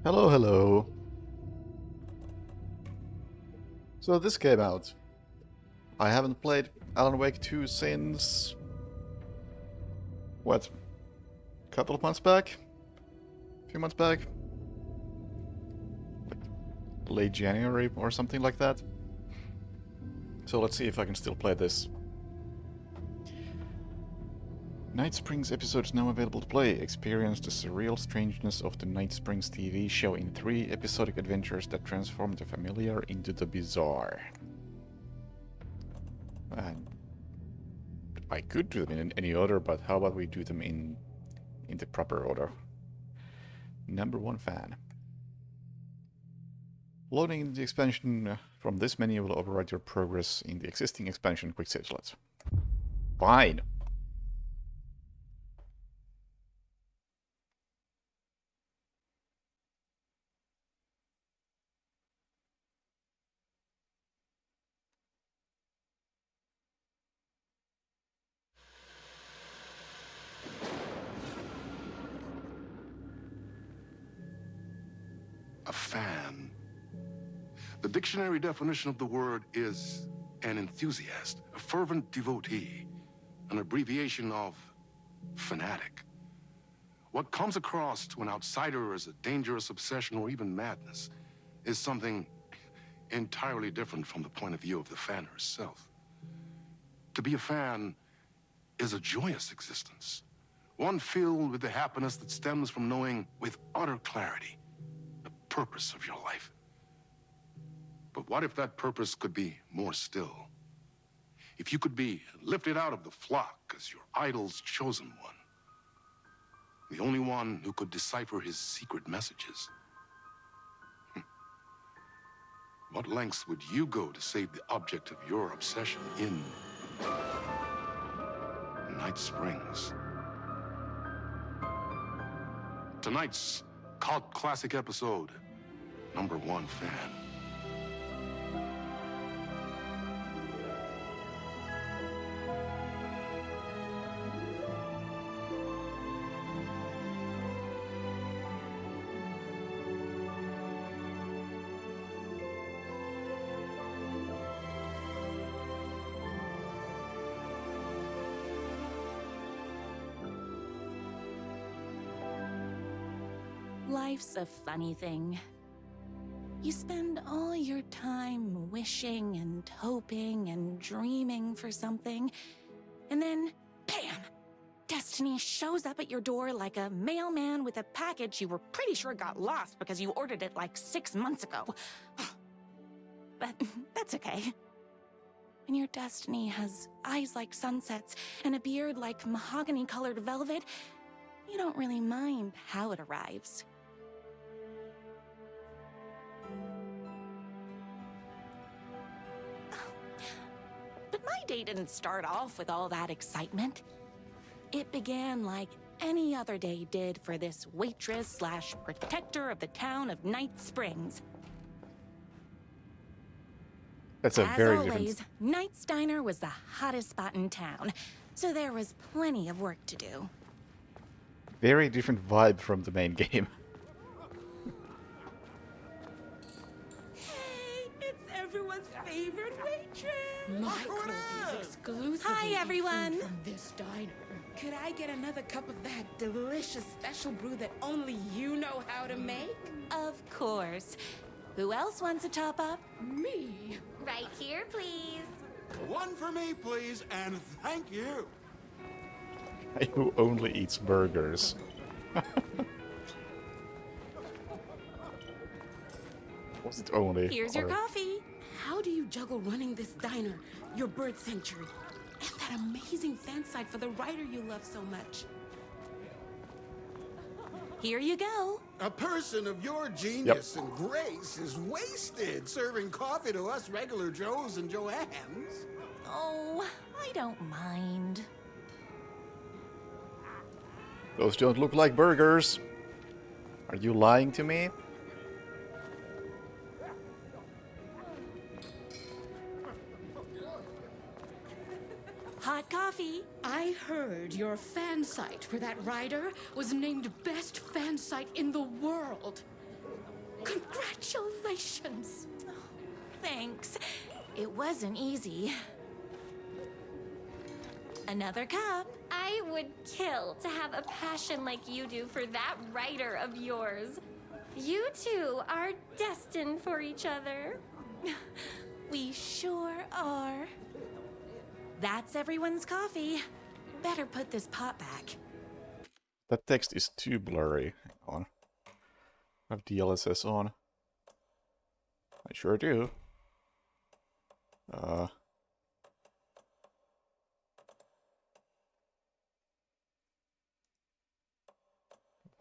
Hello, hello. So this came out. I haven't played Alan Wake 2 since... what? A couple of months back? A few months back? Like late January or something like that. So let's see if I can still play this. Night Springs episodes now available to play. Experience the surreal strangeness of the Night Springs TV show in 3 episodic adventures that transform the familiar into the bizarre. And I could do them in any order, but how about we do them in the proper order? Number 1 fan. Loading the expansion from this menu will override your progress in the existing expansion quick save slots. Fine. A fan. The dictionary definition of the word is an enthusiast, a fervent devotee, an abbreviation of fanatic. What comes across to an outsider as a dangerous obsession or even madness is something entirely different from the point of view of the fan herself. To be a fan is a joyous existence, one filled with the happiness that stems from knowing with utter clarity the purpose of your life. But what if that purpose could be more still? If you could be lifted out of the flock as your idol's chosen one, the only one who could decipher his secret messages. What lengths would you go to save the object of your obsession in Night Springs? Tonight's cult classic episode, number 1 fan. Life's a funny thing. You spend all your time wishing and hoping and dreaming for something, and then, bam! Destiny shows up at your door like a mailman with a package you were pretty sure got lost because you ordered it like 6 months ago. But that's okay. When your destiny has eyes like sunsets and a beard like mahogany-colored velvet, you don't really mind how it arrives. But my day didn't start off with all that excitement. It began like any other day did for this waitress/protector of the town of Night Springs. That's a As very always, different... Knight's Diner was the hottest spot in town, so there was plenty of work to do. very different vibe from the main game. Hey, it's everyone's favorite waitress. My Chloe's exclusively Hi, eat everyone. food from this diner. Could I get another cup of that delicious special brew that only you know how to make? Of course. Who else wants a top-up? Me? Right here, please. One for me, please, and thank you. Who only eats burgers. Was it only? Here's your or- coffee. How do you juggle running this diner, your bird sanctuary, and that amazing fan site for the writer you love so much? Here you go. A person of your genius and grace is wasted serving coffee to us regular Joes and Joannes. Oh, I don't mind. Those don't look like burgers. Are you lying to me? Hot coffee. I heard your fan site for that writer was named best fan site in the world. Congratulations! Thanks. It wasn't easy. Another cup. I would kill to have a passion like you do for that writer of yours. You two are destined for each other. We sure are. That's everyone's coffee. Better put this pot back. That text is too blurry. Hang on. I have DLSS on. I sure do.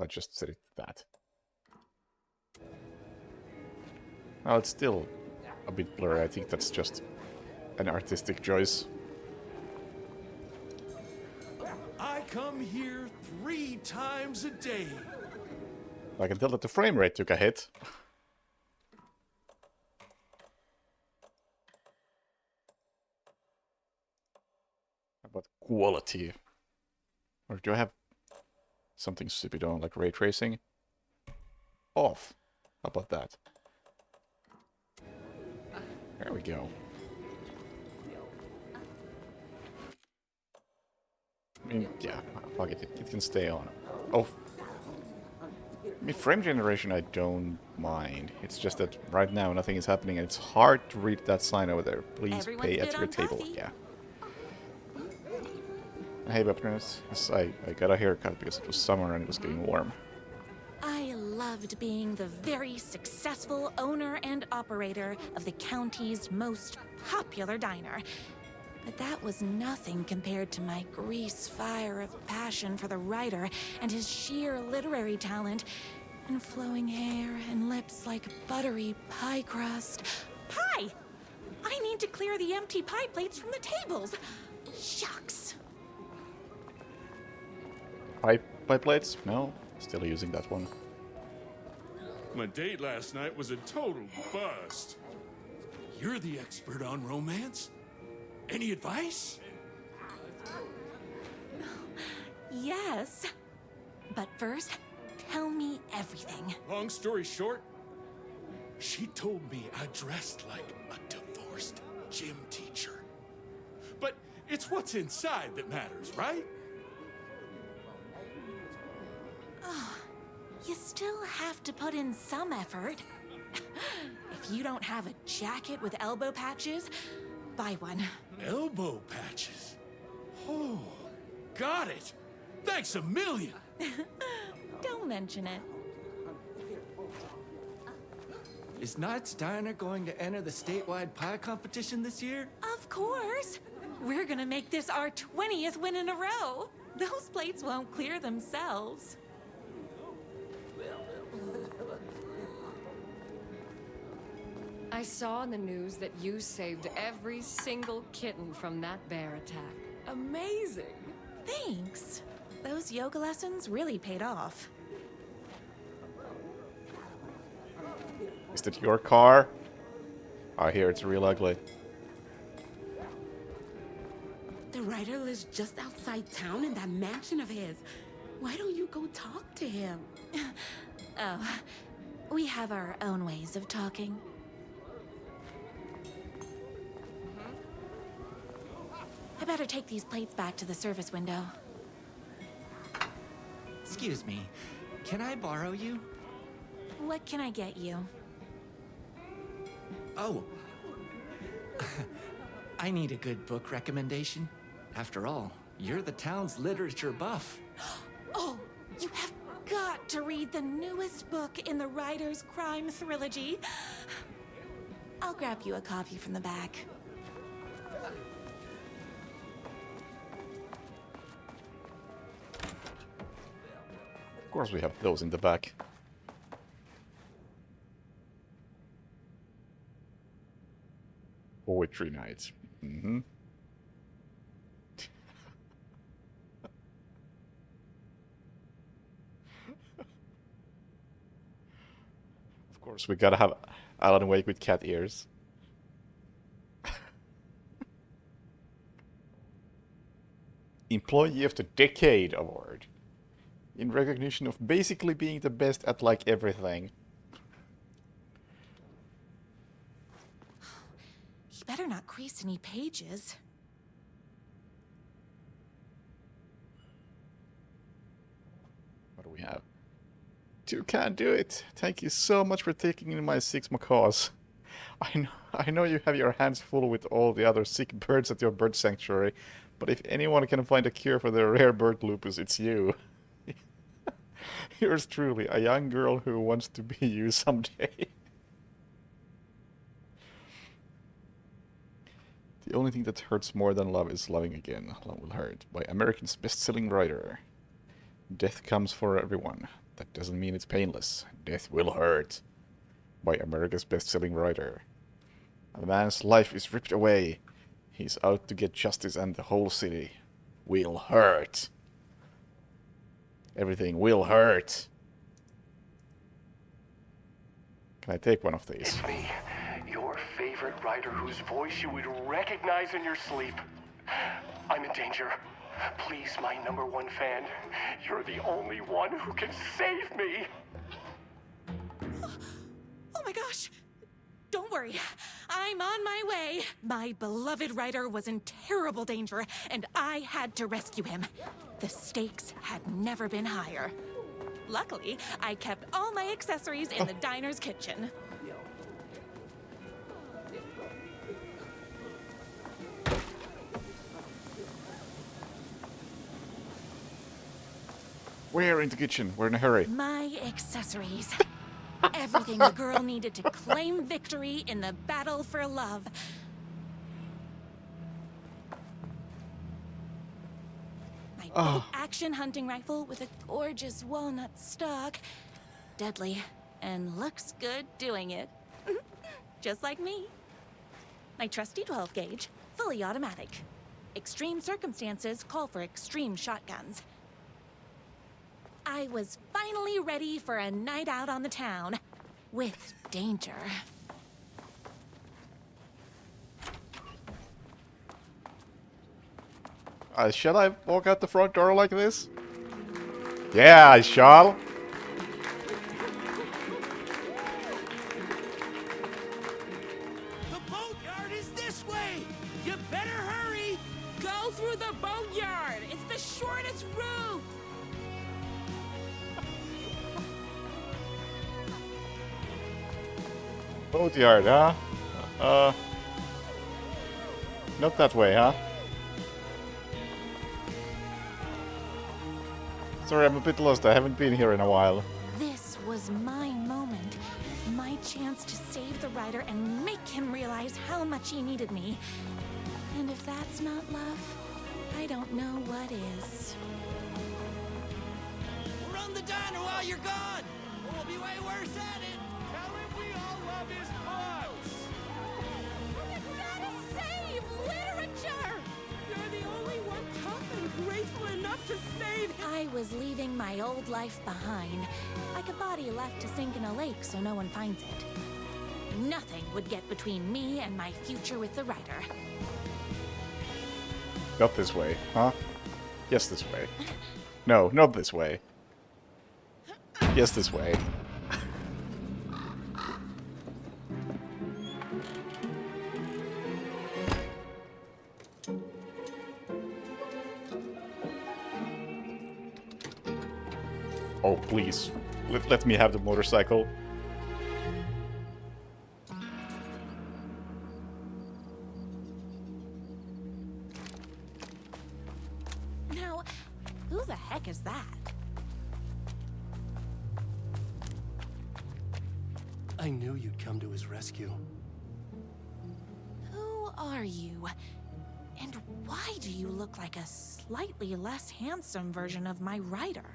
I just set it to that. Well, it's still a bit blurry. I think that's just an artistic choice. I come here 3 times a day. I can tell that the frame rate took a hit. How about quality? Or do I have something stupid on, like ray tracing? Off. How about that? There we go. I mean, yeah, fuck it, it can stay on. Oh. I mean, frame generation I don't mind. It's just that right now nothing is happening and it's hard to read that sign over there. Please Everyone's pay good at your on table. coffee? Yeah. Hey, Bepners. Yes, I got a haircut because it was summer and it was getting warm. I loved being the very successful owner and operator of the county's most popular diner. But that was nothing compared to my grease fire of passion for the writer and his sheer literary talent, and flowing hair and lips like buttery pie crust. Pie! I need to clear the empty pie plates from the tables. Shucks. Pie plates? No, still using that one. My date last night was a total bust. You're the expert on romance. Any advice? Yes. But first, tell me everything. Long story short, she told me I dressed like a divorced gym teacher. But it's what's inside that matters, right? You still have to put in some effort. If you don't have a jacket with elbow patches, buy one. Elbow patches. Oh, got it. Thanks a million. Don't mention it. Is Knight's Diner going to enter the statewide pie competition this year? Of course. We're gonna make this our 20th win in a row. Those plates won't clear themselves. I saw in the news that you saved every single kitten from that bear attack. Amazing! Thanks. Those yoga lessons really paid off. Is that your car? I hear it's real ugly. The writer lives just outside town in that mansion of his. Why don't you go talk to him? Oh, we have our own ways of talking. I better take these plates back to the service window. Excuse me, can I borrow you? What can I get you? Oh. I need a good book recommendation. After all, you're the town's literature buff. Oh, you have got to read the newest book in the Writer's Crime Trilogy. I'll grab you a copy from the back. Of course we have those in the back. Poetry nights. Mm-hmm. Of course, we gotta have Alan Wake with cat ears. Employee of the Decade Award. In recognition of basically being the best at like everything. better not crease any pages. What do we have? You can't do it. Thank you so much for taking in my 6 macaws. I know you have your hands full with all the other sick birds at your bird sanctuary, but if anyone can find a cure for the rare bird lupus, it's you. Yours truly, a young girl who wants to be you someday. The only thing that hurts more than love is loving again. Love Will Hurt, by American's best-selling writer. Death comes for everyone. That doesn't mean it's painless. Death will hurt, by America's best-selling writer. A man's life is ripped away. He's out to get justice, and the whole city will hurt. Everything will hurt. Can I take one of these? It's me, your favorite writer whose voice you would recognize in your sleep. I'm in danger. Please, my #1 fan, you're the only one who can save me. Oh my gosh! Don't worry, I'm on my way. My beloved writer was in terrible danger, and I had to rescue him. The stakes had never been higher. Luckily, I kept all my accessories in the diner's kitchen. We're in the kitchen. We're in a hurry. My accessories. Everything a girl needed to claim victory in the battle for love. My bolt-action hunting rifle with a gorgeous walnut stock. Deadly, and looks good doing it. Just like me. My trusty 12-gauge, fully automatic. Extreme circumstances call for extreme shotguns. I was finally ready for a night out on the town. With danger. Shall I walk out the front door like this? Yeah, I shall. The boatyard is this way! You better hurry! Go through the boatyard. It's the shortest route. Boatyard, huh? Not that way, huh? Sorry, I'm a bit lost. I haven't been here in a while. This was my moment. My chance to save the writer and make him realize how much he needed me. And if that's not love, I don't know what is. Run the diner while you're gone! Or we'll be way worse at it! Tell him we all love his books. You gotta save literature. You're the only one tough and graceful enough to save him. I was leaving my old life behind, like a body left to sink in a lake so no one finds it. Nothing would get between me and my future with the writer. Not this way, huh? Yes, this way. No, not this way. Yes, this way. Oh, please. Let me have the motorcycle. Now, who the heck is that? I knew you'd come to his rescue. Who are you? And why do you look like a slightly less handsome version of my writer?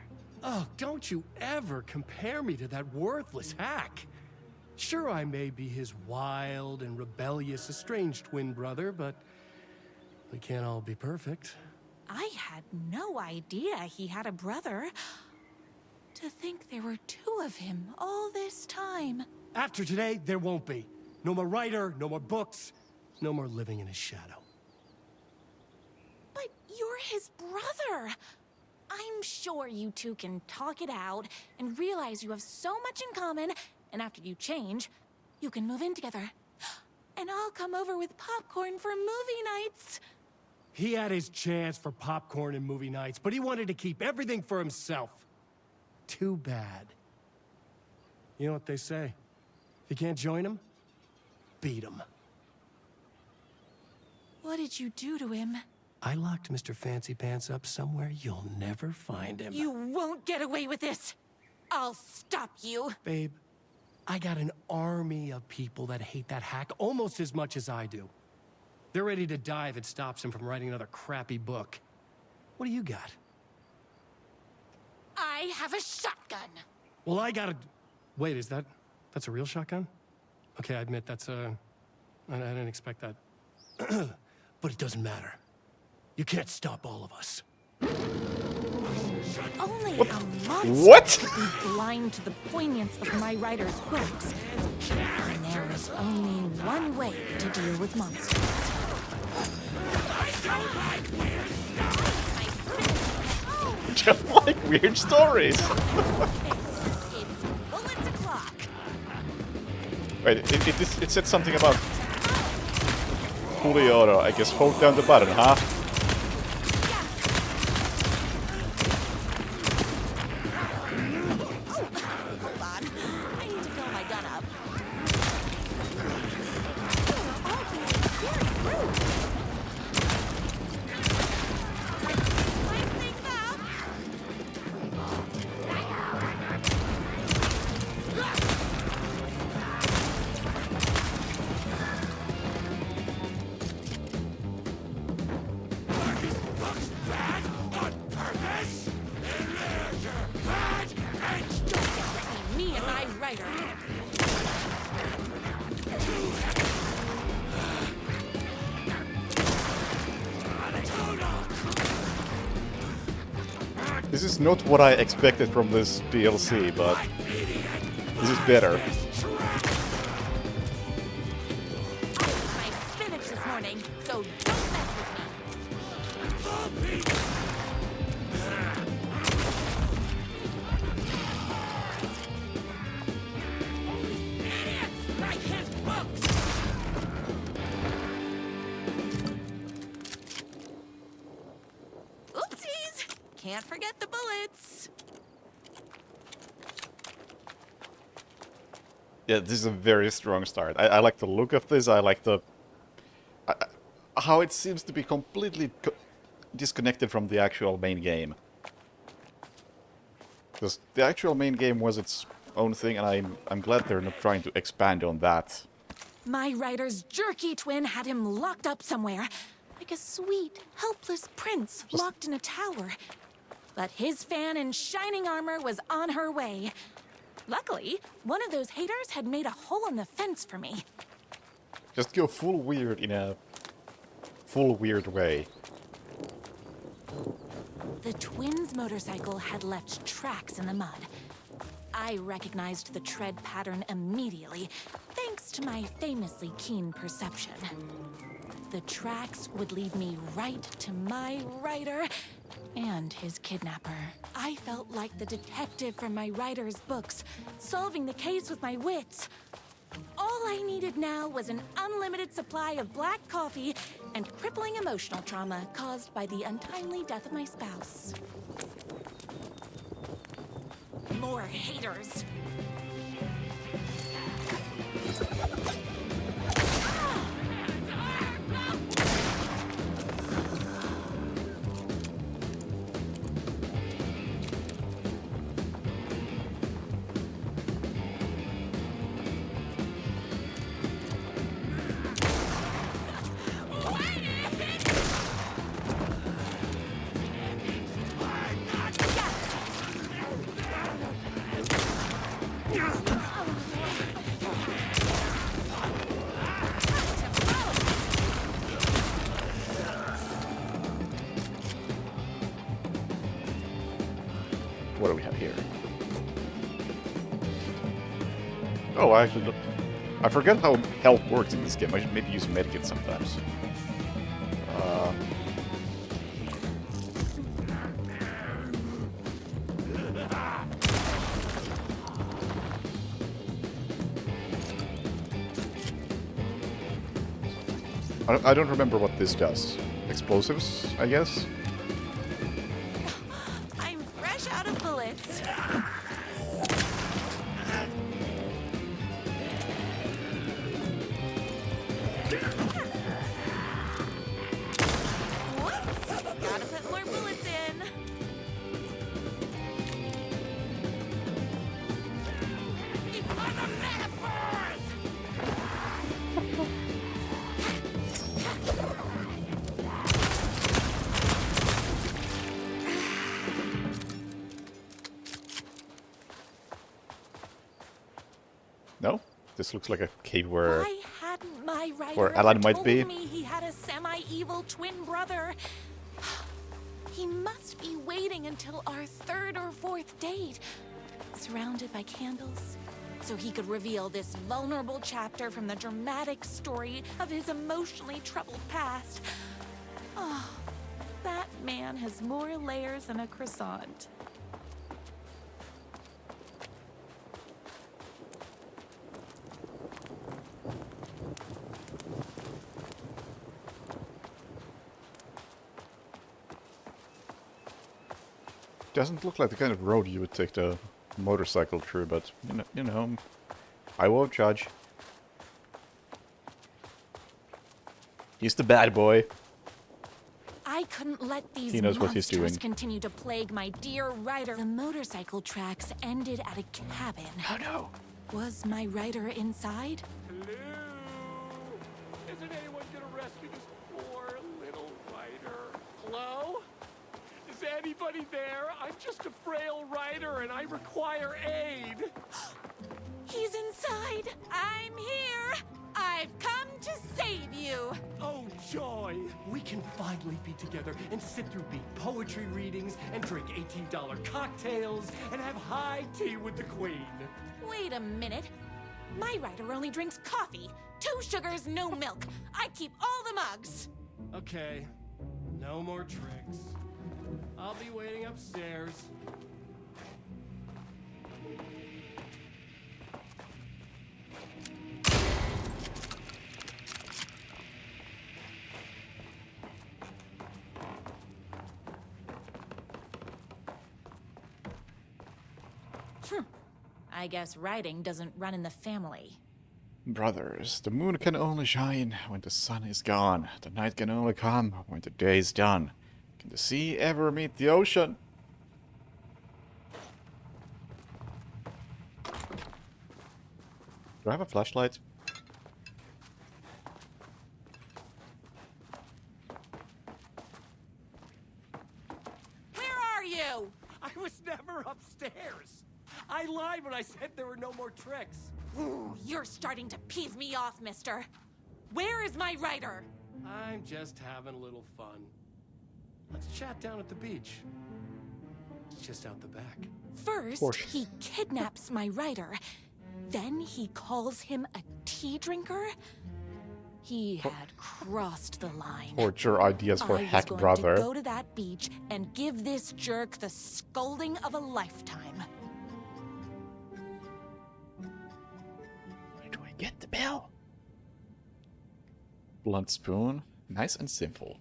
Oh, don't you ever compare me to that worthless hack. Sure, I may be his wild and rebellious estranged twin brother, but we can't all be perfect. I had no idea he had a brother. To think there were two of him all this time. After today, there won't be. No more writer, no more books, no more living in his shadow. But you're his brother. I'm sure you two can talk it out and realize you have so much in common, and after you change, you can move in together. and I'll come over with popcorn for movie nights. He had his chance for popcorn and movie nights, but he wanted to keep everything for himself. Too bad. You know what they say? If you can't join him, beat him. What did you do to him? I locked Mr. Fancy Pants up somewhere you'll never find him. You won't get away with this. I'll stop you. Babe, I got an army of people that hate that hack almost as much as I do. They're ready to die if it stops him from writing another crappy book. What do you got? I have a shotgun. Well, I got a... Wait, that's a real shotgun? Okay, I admit that's a... I didn't expect that. But it doesn't matter. You can't stop all of us. Only a monster What? could be blind to the poignance of my writer's books. And there is only one way to deal with monsters. Just like weird stories. It's bullets o'clock. Wait, it said something about fully auto. I guess hold down the button, huh? Hold on. I need to fill my gun up. Oh, very rude. Line things up. Me and my writer. This is not what I expected from this DLC, but this is better. I ate my spinach this morning, so don't mess with me. Oopsies! Can't forget the bullets. Yeah, this is a very strong start. I like the look of this. I like the... how it seems to be completely disconnected from the actual main game. Because the actual main game was its own thing, and I'm glad they're not trying to expand on that. My writer's jerky twin had him locked up somewhere, like a sweet, helpless prince locked in a tower. But his fan in shining armor was on her way. Luckily, one of those haters had made a hole in the fence for me. Just go full weird in a full weird way. The twins' motorcycle had left tracks in the mud. I recognized the tread pattern immediately, thanks to my famously keen perception. The tracks would lead me right to my writer and his kidnapper. I felt like the detective from my writer's books, solving the case with my wits. All I needed now was an unlimited supply of black coffee and crippling emotional trauma caused by the untimely death of my spouse. More haters. What do we have here? Oh, I actually look. I forget how health works in this game. I should maybe use medkit sometimes. I don't remember what this does. Explosives, I guess? I'm fresh out of bullets. Whoops! Gotta put more bullets in. No? This looks like a cave where... Why hadn't my writer where ever Alan might told be? me he had a semi-evil twin brother? He must be waiting until our third or fourth date, surrounded by candles, so he could reveal this vulnerable chapter from the dramatic story of his emotionally troubled past. Oh, that man has more layers than a croissant. Doesn't look like the kind of road you would take the motorcycle through, but you know, I won't judge. He's the bad boy. I couldn't let these He knows what he's monsters doing. continue to plague my dear writer. The motorcycle tracks ended at a cabin. Oh no. Was my writer inside? Hello? Isn't anyone gonna rescue this poor little writer? Hello? Is anybody there? I'm just a frail writer and I require aid. He's inside. I'm here. I've come to save you. Oh, joy. We can finally be together and sit through big poetry readings and drink $18 cocktails and have high tea with the queen. Wait a minute. My writer only drinks coffee. 2 sugars, no milk. I keep all the mugs. Okay, no more tricks. I'll be waiting upstairs. I guess writing doesn't run in the family. Brothers, the moon can only shine when the sun is gone. The night can only come when the day is done. Can the sea ever meet the ocean? Do I have a flashlight? Where are you? I was never upstairs. I lied when I said there were no more tricks. Ooh, you're starting to piss me off, mister. Where is my writer? I'm just having a little fun. Let's chat down at the beach. It's just out the back. First, he kidnaps my writer. Then he calls him a tea drinker. He had crossed the line. Torture ideas for I was Hack going Brother. to go to that beach and give this jerk the scolding of a lifetime. Where do I get the bell? Blunt spoon. Nice and simple.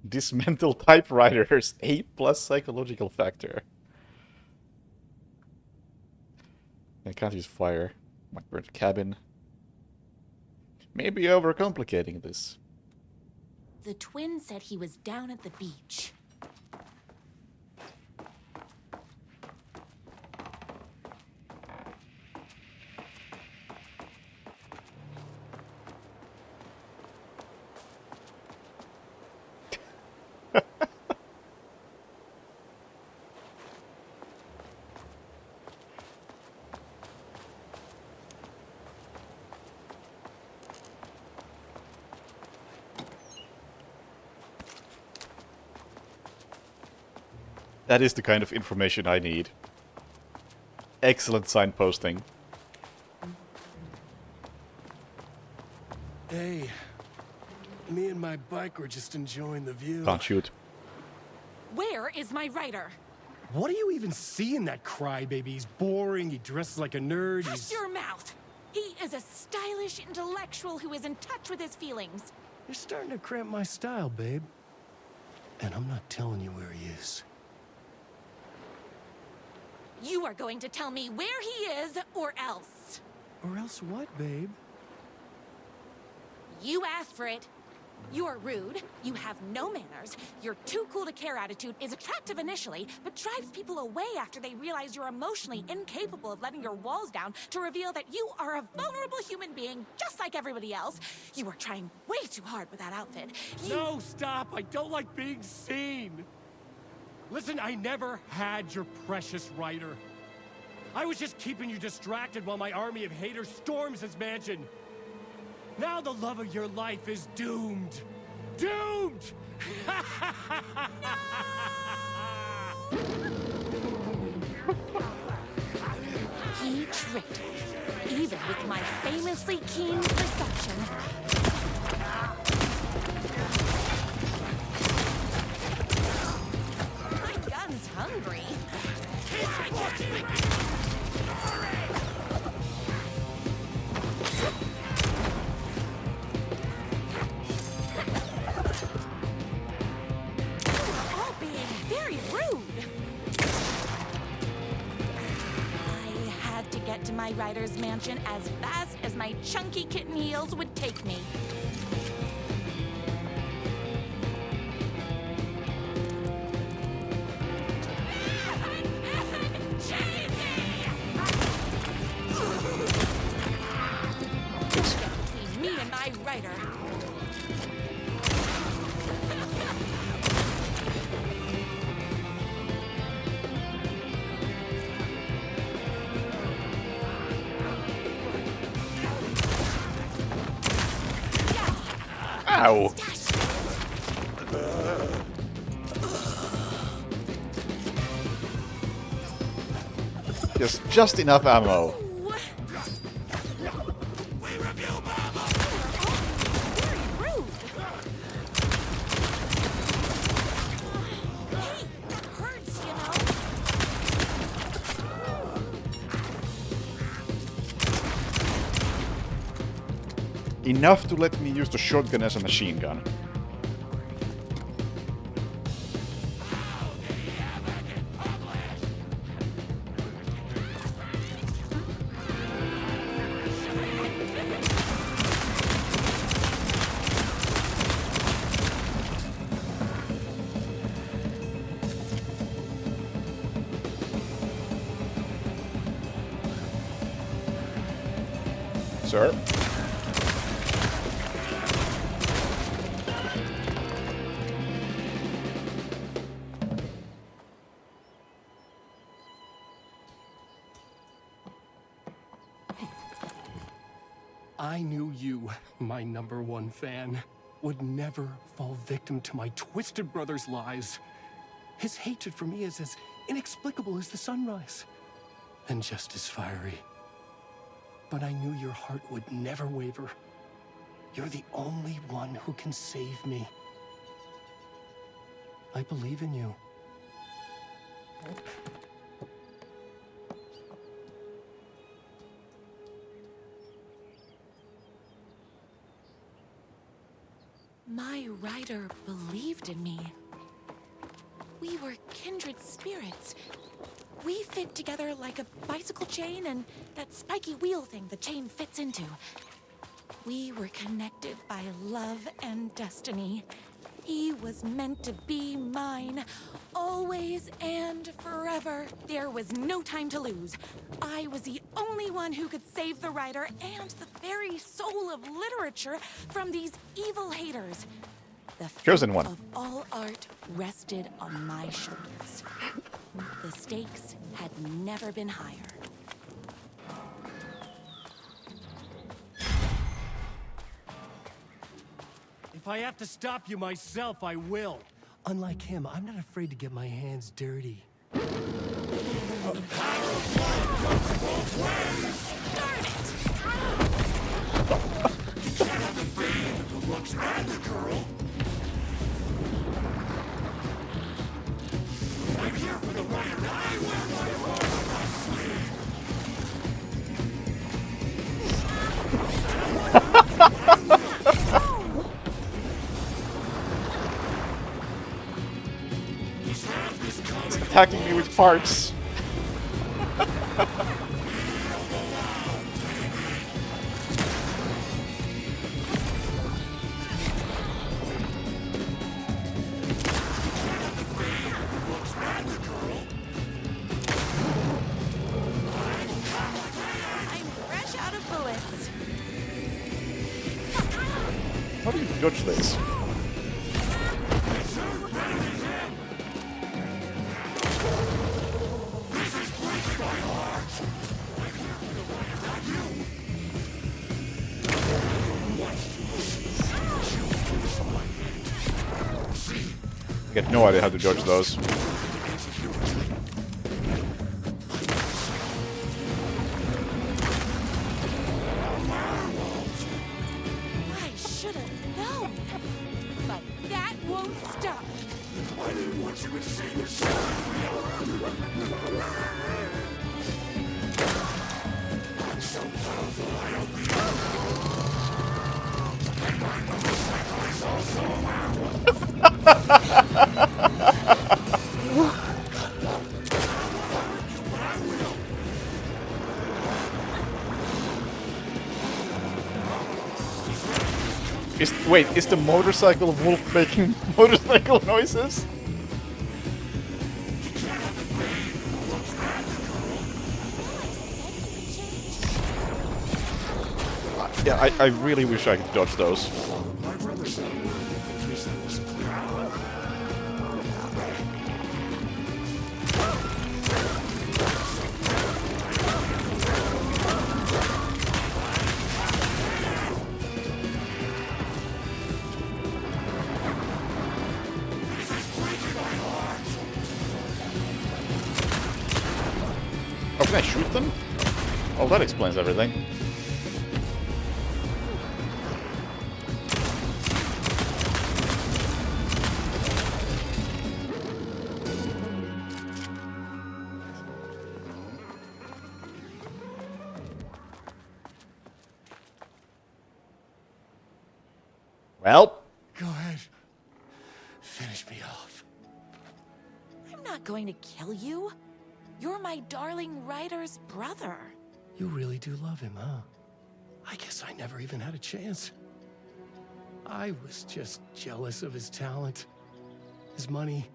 Dismantle typewriters. A+ psychological factor. I can't use fire. Might burn the cabin. Maybe overcomplicating this. The twin said he was down at the beach. That is the kind of information I need. Excellent signposting. Hey, me and my bike were just enjoying the view. Can't shoot. Where is my writer? What do you even see in that crybaby? He's boring, he dresses like a nerd, Hush he's... your mouth! He is a stylish intellectual who is in touch with his feelings. You're starting to cramp my style, babe. And I'm not telling you where he is. You are going to tell me where he is, or else. Or else what, babe? You asked for it. You are rude, you have no manners, your too cool to care attitude is attractive initially, but drives people away after they realize you're emotionally incapable of letting your walls down to reveal that you are a vulnerable human being just like everybody else. You are trying way too hard with that outfit. No, stop! I don't like being seen! Listen, I never had your precious writer. I was just keeping you distracted while my army of haters storms his mansion. Now the love of your life is doomed. Doomed! He tricked me, even with my famously keen perception. My gun's hungry. All being very rude. I had to get to my rider's mansion as fast as my chunky kitten heels would take me. Between me and my rider. Ow! Just enough ammo. Enough to let me use the shotgun as a machine gun. Sir? I knew you, my #1 fan, would never fall victim to my twisted brother's lies. His hatred for me is as inexplicable as the sunrise, and just as fiery. But I knew your heart would never waver. You're the only one who can save me. I believe in you. My rider believed in me. We were kindred spirits. We fit together like a bicycle chain and that spiky wheel thing the chain fits into. We were connected by love and destiny. He was meant to be mine, always and forever. There was no time to lose. I was the only one who could save the writer and the very soul of literature from these evil haters. The Chosen one. fate of all art rested on my shoulders. The stakes had never been higher. If I have to stop you myself, I will. Unlike him, I'm not afraid to get my hands dirty. attacking me with parts. I'm fresh out of bullets. How do you dodge this? I get no idea how to dodge those. I should have known. But that won't stop. I didn't want you to see this. I'm so powerful, I don't need and my motorcycle is also Wait, is the motorcycle wolf making motorcycle noises? Yeah, I really wish I could dodge those. my brother said. In case that wasn't clear. Oh, can I shoot them? Oh, that explains everything. Well, Go ahead. Finish me off. I'm not going to kill you. You're my darling writer's brother. You really do love him, huh? I guess I never even had a chance. I was just jealous of his talent, his money,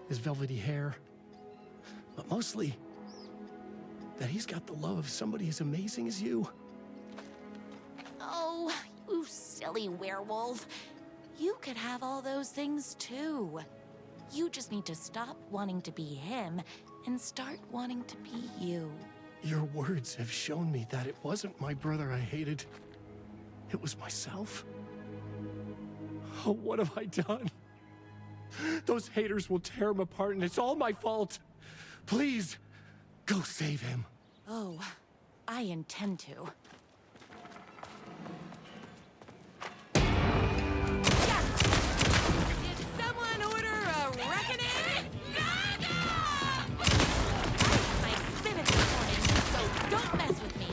his velvety hair. But mostly, that he's got the love of somebody as amazing as you. Oh, you silly werewolf. You could have all those things too. You just need to stop wanting to be him and start wanting to be you. Your words have shown me that it wasn't my brother I hated. It was myself. Oh, what have I done? Those haters will tear him apart, and it's all my fault. Please, go save him. Oh, I intend to. Did someone order a reckoning? My spinach this morning, so don't mess with me.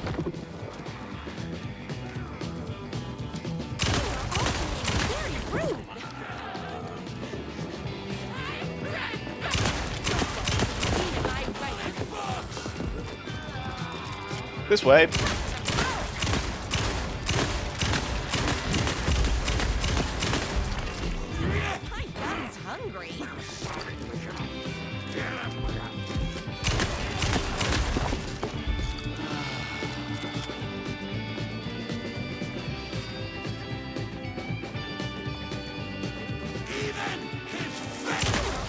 You're all being very rude. this way. My body's hungry.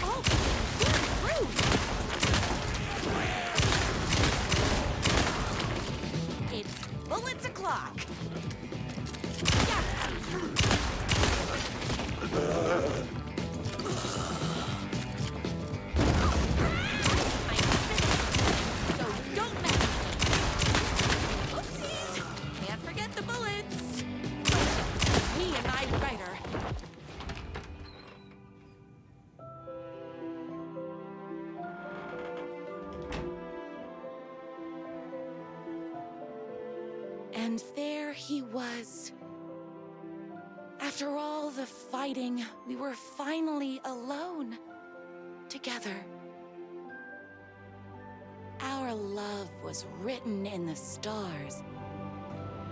Oh, you're rude. It's bullets o'clock. So don't mess with me. Oopsies! Can't forget the bullets. Me and my writer. And there he was. After all the fighting, we were finally alone. Together. our love was written in the stars.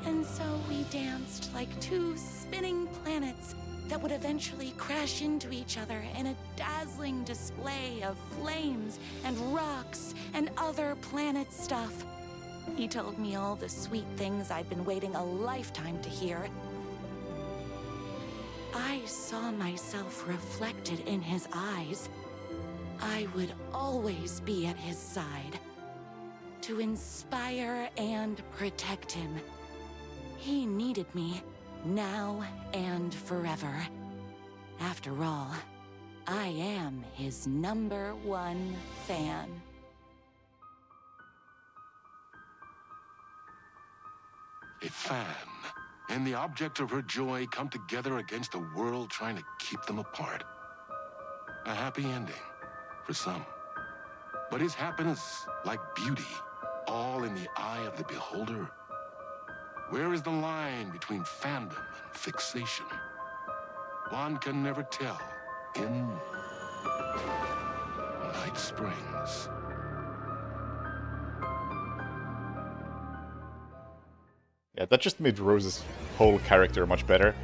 And so we danced like two spinning planets that would eventually crash into each other in a dazzling display of flames and rocks and other planet stuff. He told me all the sweet things I'd been waiting a lifetime to hear. I saw myself reflected in his eyes. I would always be at his side, to inspire and protect him. He needed me, now and forever. After all, I am his #1 fan. A fan and the object of her joy come together against a world trying to keep them apart. A happy ending for some. But is happiness, like beauty, all in the eye of the beholder? Where is the line between fandom and fixation? One can never tell in Night Springs. Yeah, that just made Rose's whole character much better.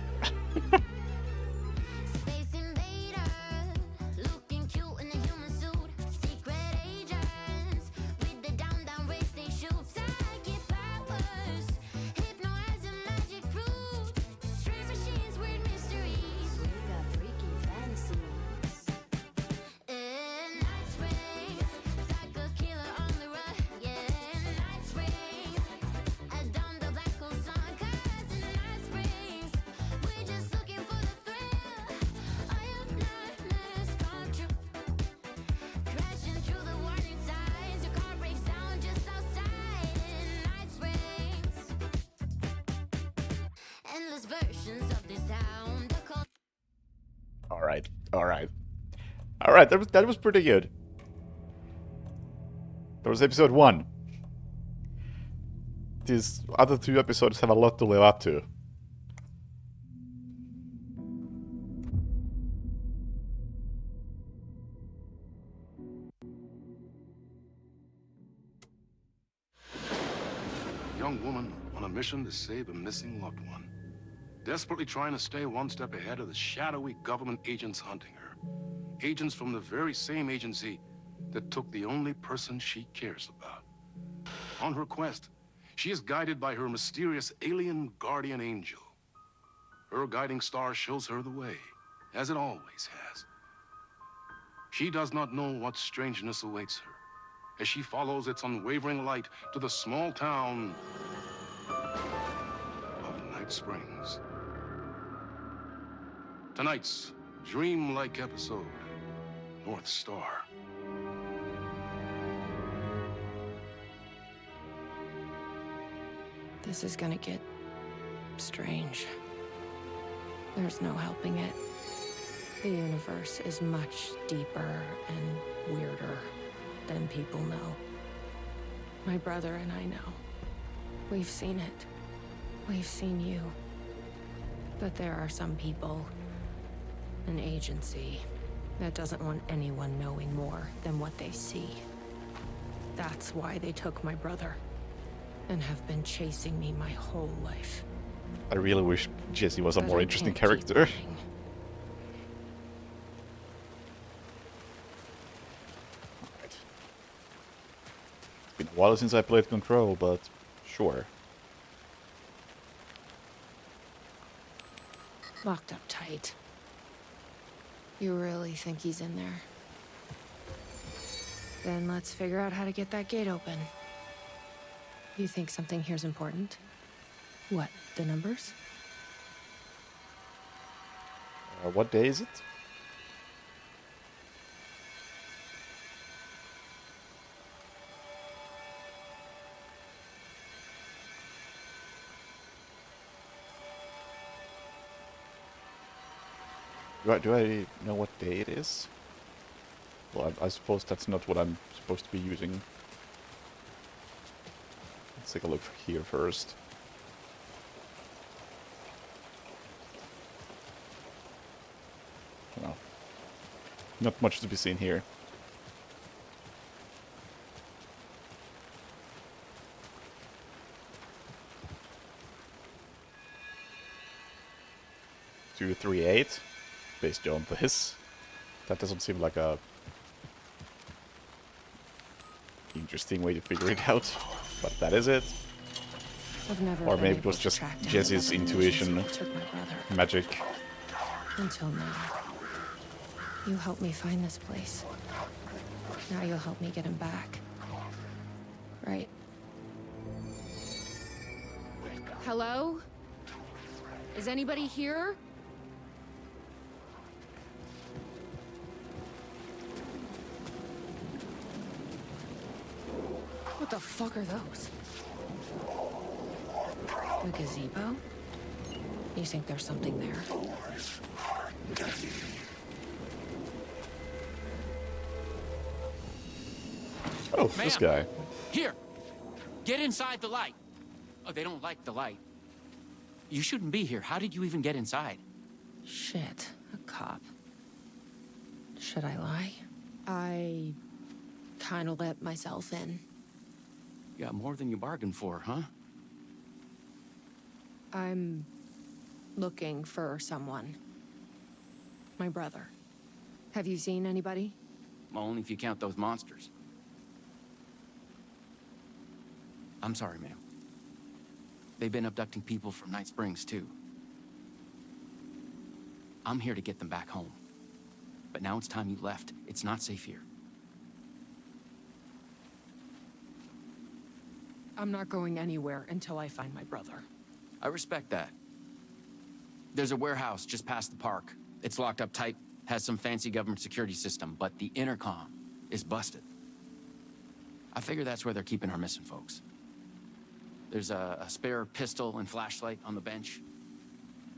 Alright, that was pretty good. That was episode 1. These other 2 episodes have a lot to live up to. Young woman on a mission to save a missing loved one. Desperately trying to stay one step ahead of the shadowy government agents hunting her. Agents from the very same agency that took the only person she cares about. On her quest, she is guided by her mysterious alien guardian angel. Her guiding star shows her the way, as it always has. She does not know what strangeness awaits her, as she follows its unwavering light to the small town of Night Springs. Tonight's dreamlike episode, North Star. This is gonna get strange. There's no helping it. The universe is much deeper and weirder than people know. My brother and I know. We've seen it. We've seen you. But there are some people, an agency, that doesn't want anyone knowing more than what they see. That's why they took my brother, and have been chasing me my whole life. I really wish Jesse was a But more I interesting can't keep character. running. It's been a while since I played Control, but sure. Locked up tight. You really think he's in there? Then let's figure out how to get that gate open. You think something here's important? What, the numbers? What day is it? Do I know what day it is? Well, I suppose that's not what I'm supposed to be using. Let's take a look here first. Well, not much to be seen here. 238 based on this. That doesn't seem like a interesting way to figure it out, but that is it. I've never Or been maybe it able was to just track down Jesse's the man who intuition, took my brother. magic. Until now. You helped me find this place. Now you'll help me get him back. Right. Hello? Is anybody here? What the fuck are those? The gazebo? You think there's something there? Oh, this guy. Here! Get inside the light! Oh, they don't like the light. You shouldn't be here. How did you even get inside? Shit, a cop. Should I lie? I kinda let myself in. You got more than you bargained for, huh? I'm looking for someone. My brother. Have you seen anybody? Well, only if you count those monsters. I'm sorry, ma'am. They've been abducting people from Night Springs, too. I'm here to get them back home. But now it's time you left. It's not safe here. I'm not going anywhere until I find my brother. I respect that. There's a warehouse just past the park. It's locked up tight, has some fancy government security system, but the intercom is busted. I figure that's where they're keeping our missing folks. There's a spare pistol and flashlight on the bench.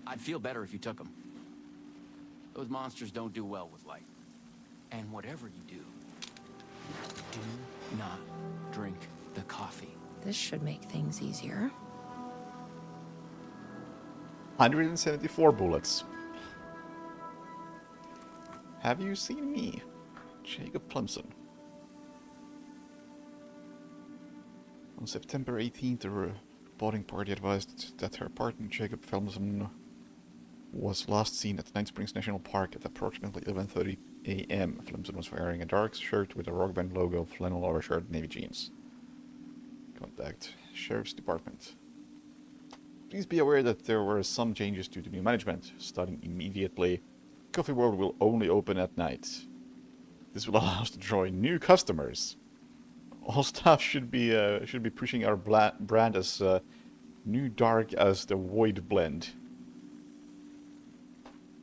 I'd feel better if you took them. Those monsters don't do well with light. And whatever you do not drink the coffee. This should make things easier. 174 bullets. Have you seen me? Jacob Plumson. On September 18th, a reporting party advised that her partner Jacob Plumson was last seen at Night Springs National Park at approximately 11:30 a.m. Plumson was wearing a dark shirt with a Rock Band logo, flannel overshirt, navy jeans. Contact Sheriff's Department. Please be aware that there were some changes due to new management. Starting immediately, Coffee World will only open at night. This will allow us to draw in new customers. All staff should be pushing our brand as new dark as the Void Blend.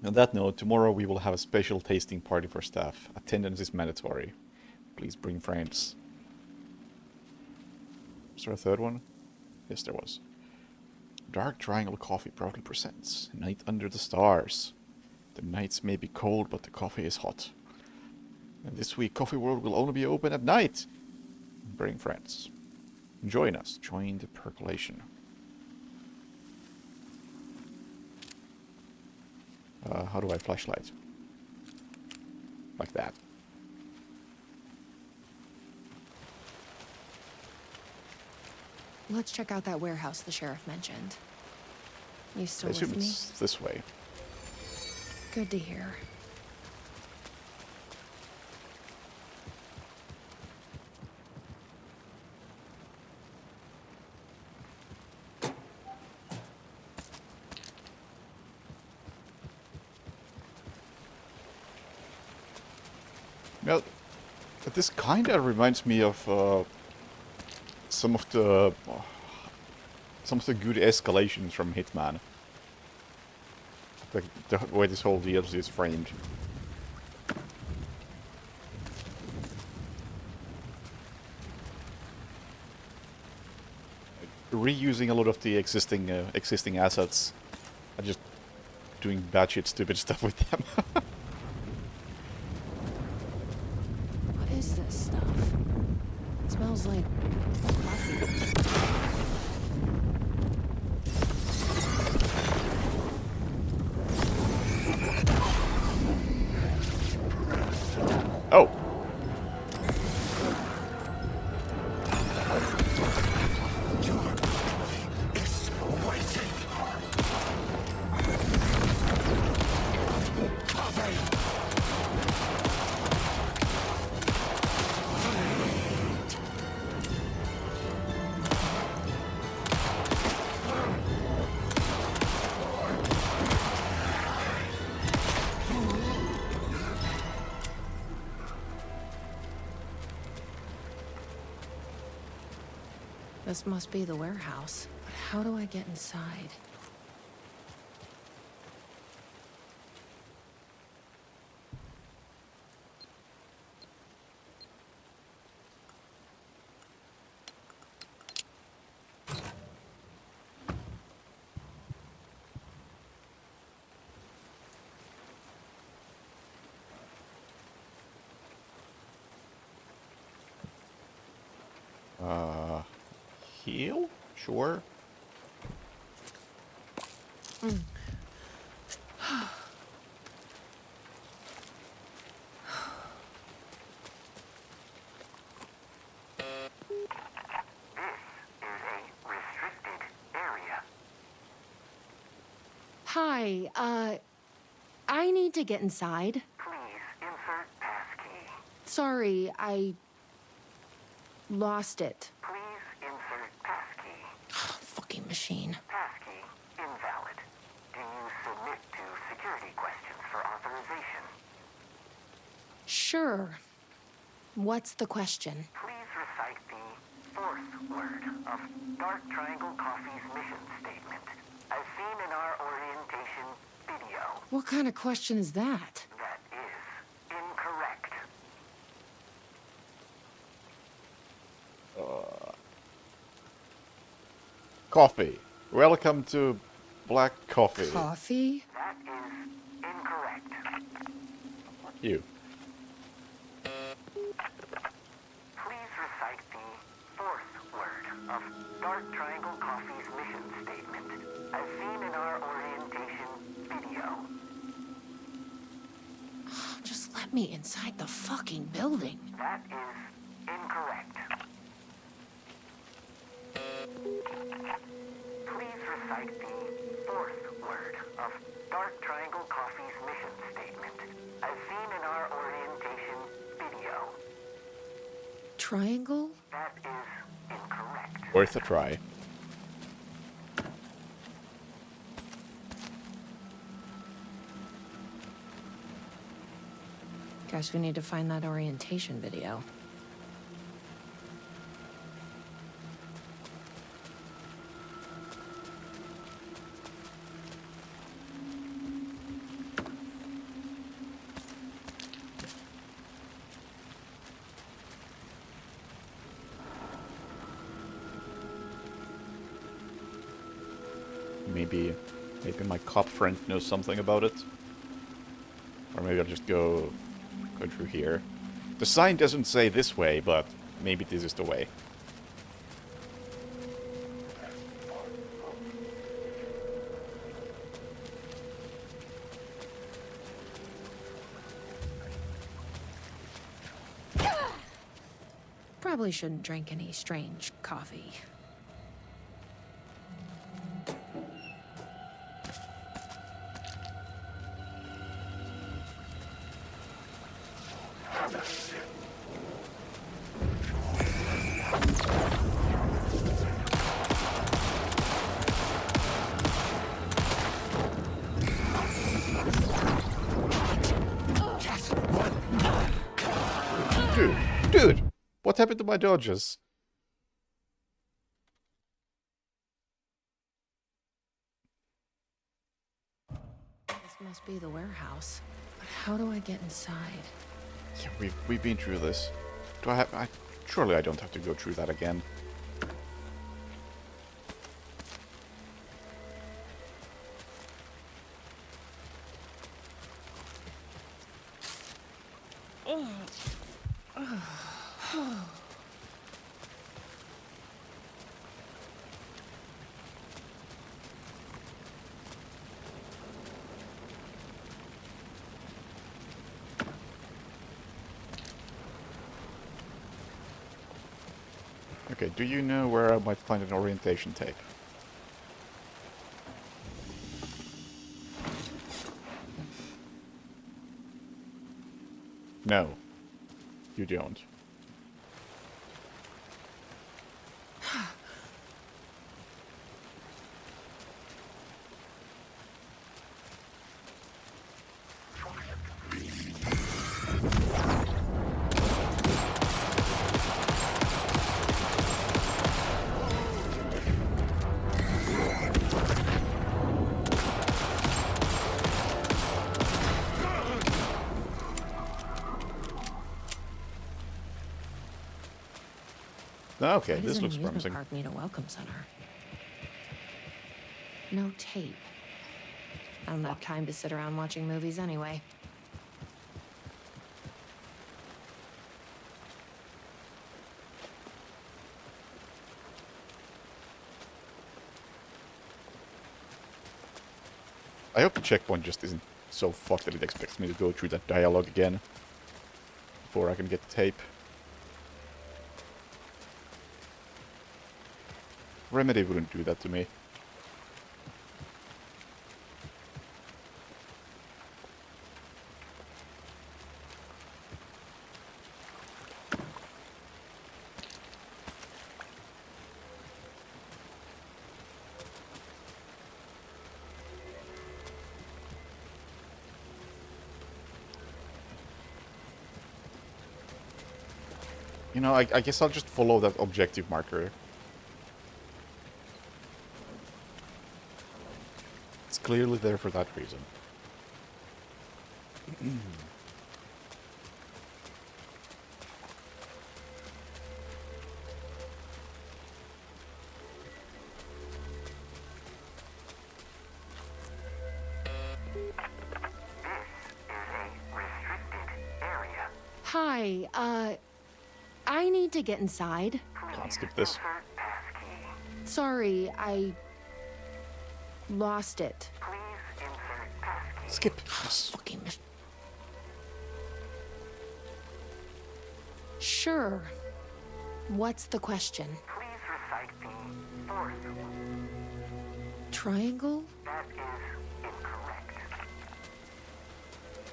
On that note, tomorrow we will have a special tasting party for staff. Attendance is mandatory. Please bring friends. Was there a third one? Yes, there was. Dark Triangle Coffee proudly presents Night Under the Stars. The nights may be cold, but the coffee is hot. And this week, Coffee World will only be open at night. Bring friends. Join us. Join the percolation. How do I flashlight? Like that. Let's check out that warehouse the sheriff mentioned. You still I assume with me? it's this way. Good to hear. Now, this kind of reminds me of some of the good escalations from Hitman. The way this whole DLC is framed. Reusing a lot of the existing assets and just doing batshit stupid stuff with them. What is this stuff? It smells like coffee. Oh. This must be the warehouse. But how do I get inside? Heal? Sure. Hi, I need to get inside. Please insert passkey. Sorry, I lost it. Please insert passkey. Fucking machine. Passkey invalid. Do you submit to security questions for authorization? Sure. What's the question? Please recite the fourth word of Dark Triangle Coffee's mission statement, as seen in our orientation video. What kind of question is that? That is incorrect. Coffee. Welcome to Black Coffee. Coffee? That is incorrect. Fuck you. Please recite the fourth word of Dark Triangle Coffee's mission statement, as seen in our orientation video. Just let me inside the fucking building. That is incorrect. Please recite the fourth word of Dark Triangle Coffee's mission statement, as seen in our orientation video. Triangle? That is incorrect. Worth a try. Guess we need to find that orientation video. Maybe my cop friend knows something about it. Or maybe I'll just go through here. The sign doesn't say this way, but maybe this is the way. Probably shouldn't drink any strange coffee. Dude, what happened to my dodges? This must be the warehouse. But how do I get inside? Yeah, we've been through this. Do I have? Surely I don't have to go through that again. Okay, do you know where I might find an orientation tape? No, you don't. Okay, Why this does looks an promising. amusement park need a welcome center? No tape. I don't have time to sit around watching movies anyway. I hope the checkpoint just isn't so fucked that it expects me to go through that dialogue again before I can get the tape. Remedy wouldn't do that to me. You know, I guess I'll just follow that objective marker. It's clearly there for that reason. Hi, I need to get inside. Can't skip this. Sorry, I lost it. Skip. Fucking. Sure. What's the question? Please recite the fourth. Triangle? That is incorrect.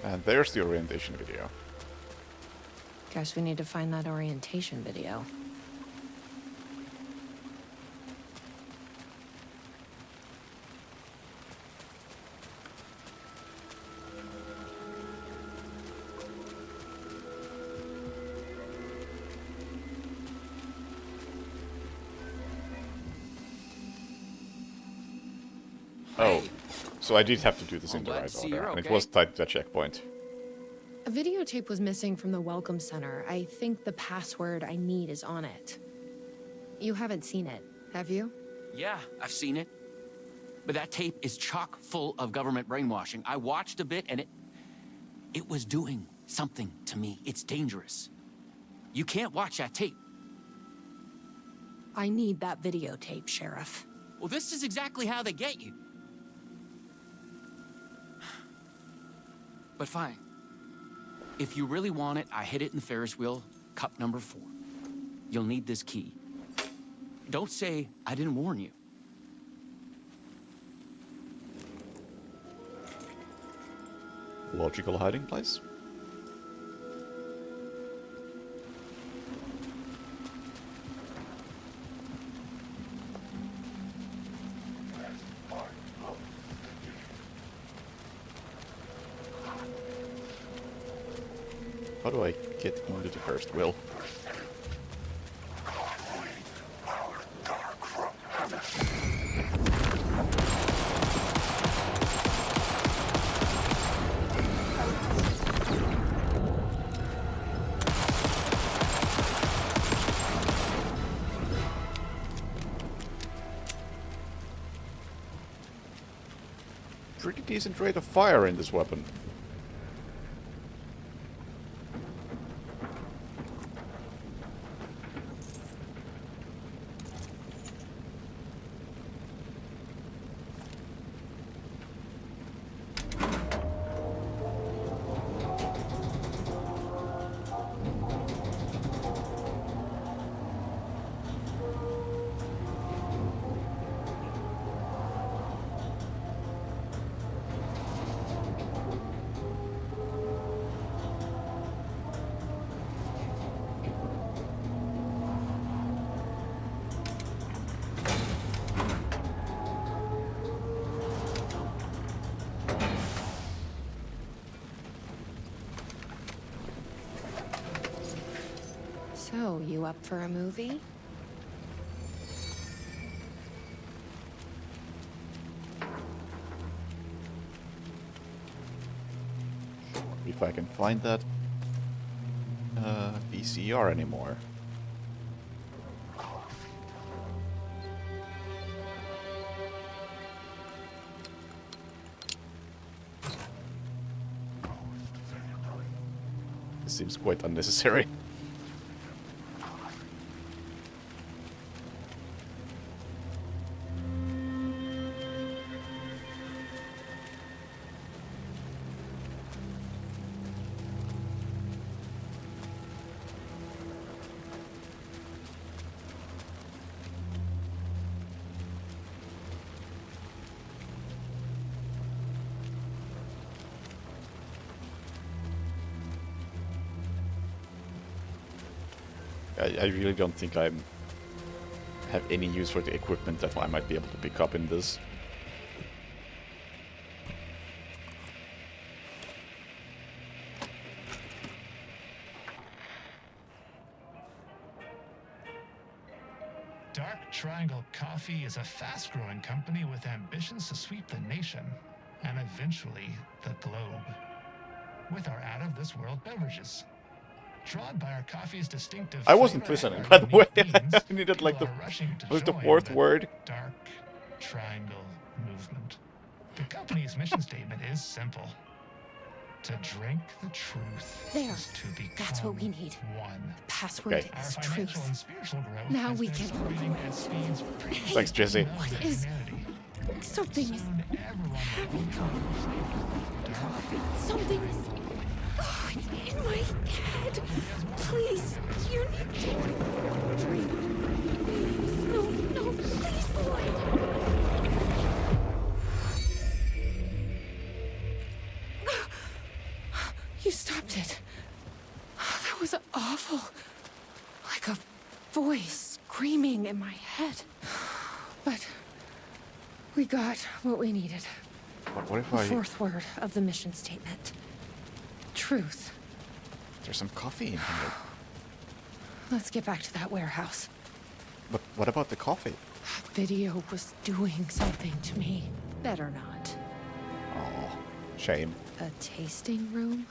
And there's the orientation video. Guess we need to find that orientation video. Oh, so I did have to do this I'm in the glad right to see order, you're and it okay. was tied to that checkpoint. A videotape was missing from the Welcome Center. I think the password I need is on it. You haven't seen it, have you? Yeah, I've seen it. But that tape is chock full of government brainwashing. I watched a bit and it was doing something to me. It's dangerous. You can't watch that tape. I need that videotape, Sheriff. Well, this is exactly how they get you. But fine. If you really want it, I hid it in the Ferris wheel, cup number 4. You'll need this key. Don't say I didn't warn you. Logical hiding place? How do I get into the first wheel? Pretty decent rate of fire in this weapon. So, you up for a movie? If I can find that VCR anymore. seems quite unnecessary. I really don't think I have any use for the equipment that I might be able to pick up in this. Dark Triangle Coffee is a fast-growing company with ambitions to sweep the nation and eventually the globe with our out-of-this-world beverages. Drawn by our coffee's distinctive I wasn't flavor listening, and by the way. unique beans, I needed like the people are rushing to was the join fourth word. Dark Triangle movement. The company's mission statement is simple: to drink the truth. There. Is to become That's what we need. one. The password Okay. Our is financial truth. and spiritual growth Now has we been can accelerating at speeds Thanks, Jesse. What is something is Soon everyone will become something is in my head. Please, you need to drink. Please, no, please, Lloyd. You stopped it. That was awful. Like a voice screaming in my head. But we got what we needed. What if The I... fourth word of the mission statement. Truth. There's some coffee in here. Let's get back to that warehouse. But what about the coffee? That video was doing something to me. Better not. Oh, shame. A tasting room?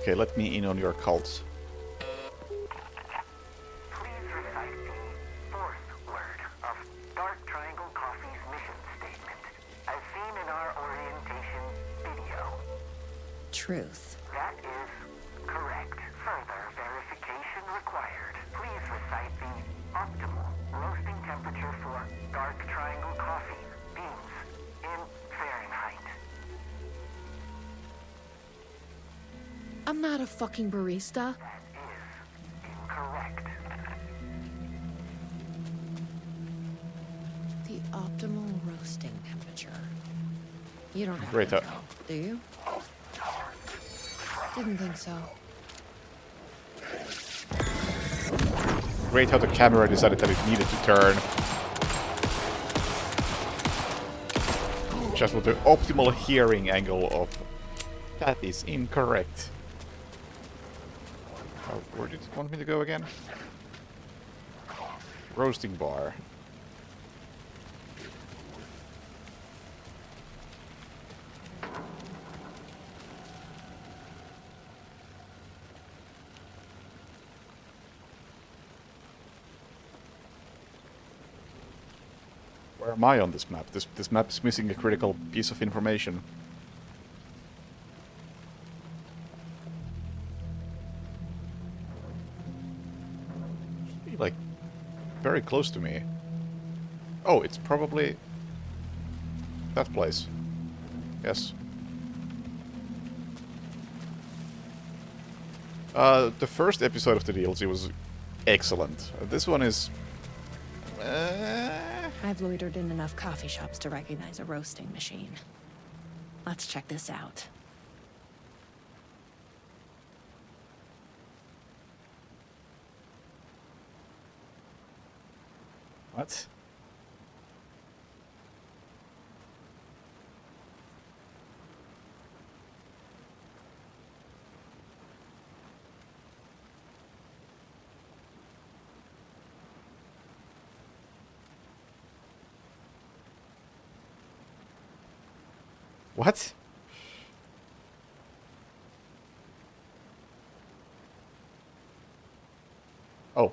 Okay, let me in on your cults. Please recite the fourth word of Dark Triangle Coffee's mission statement, as seen in our orientation video. Truth. That is correct. Further verification required. Please recite the optimal roasting temperature for Dark Triangle Coffee beans in Fahrenheit. I'm not a fucking barista. That is incorrect. The optimal roasting temperature. You don't have Great. to know, do you? Didn't think so. Great how the camera decided that it needed to turn. Just with the optimal hearing angle of... That is incorrect. Where did it want me to go again? Roasting bar. Where am I on this map? This map is missing a critical piece of information. Should be, like, very close to me. Oh, it's probably that place. Yes. The first episode of the DLC was excellent. This one is... I've loitered in enough coffee shops to recognize a roasting machine. Let's check this out. What? What? Oh.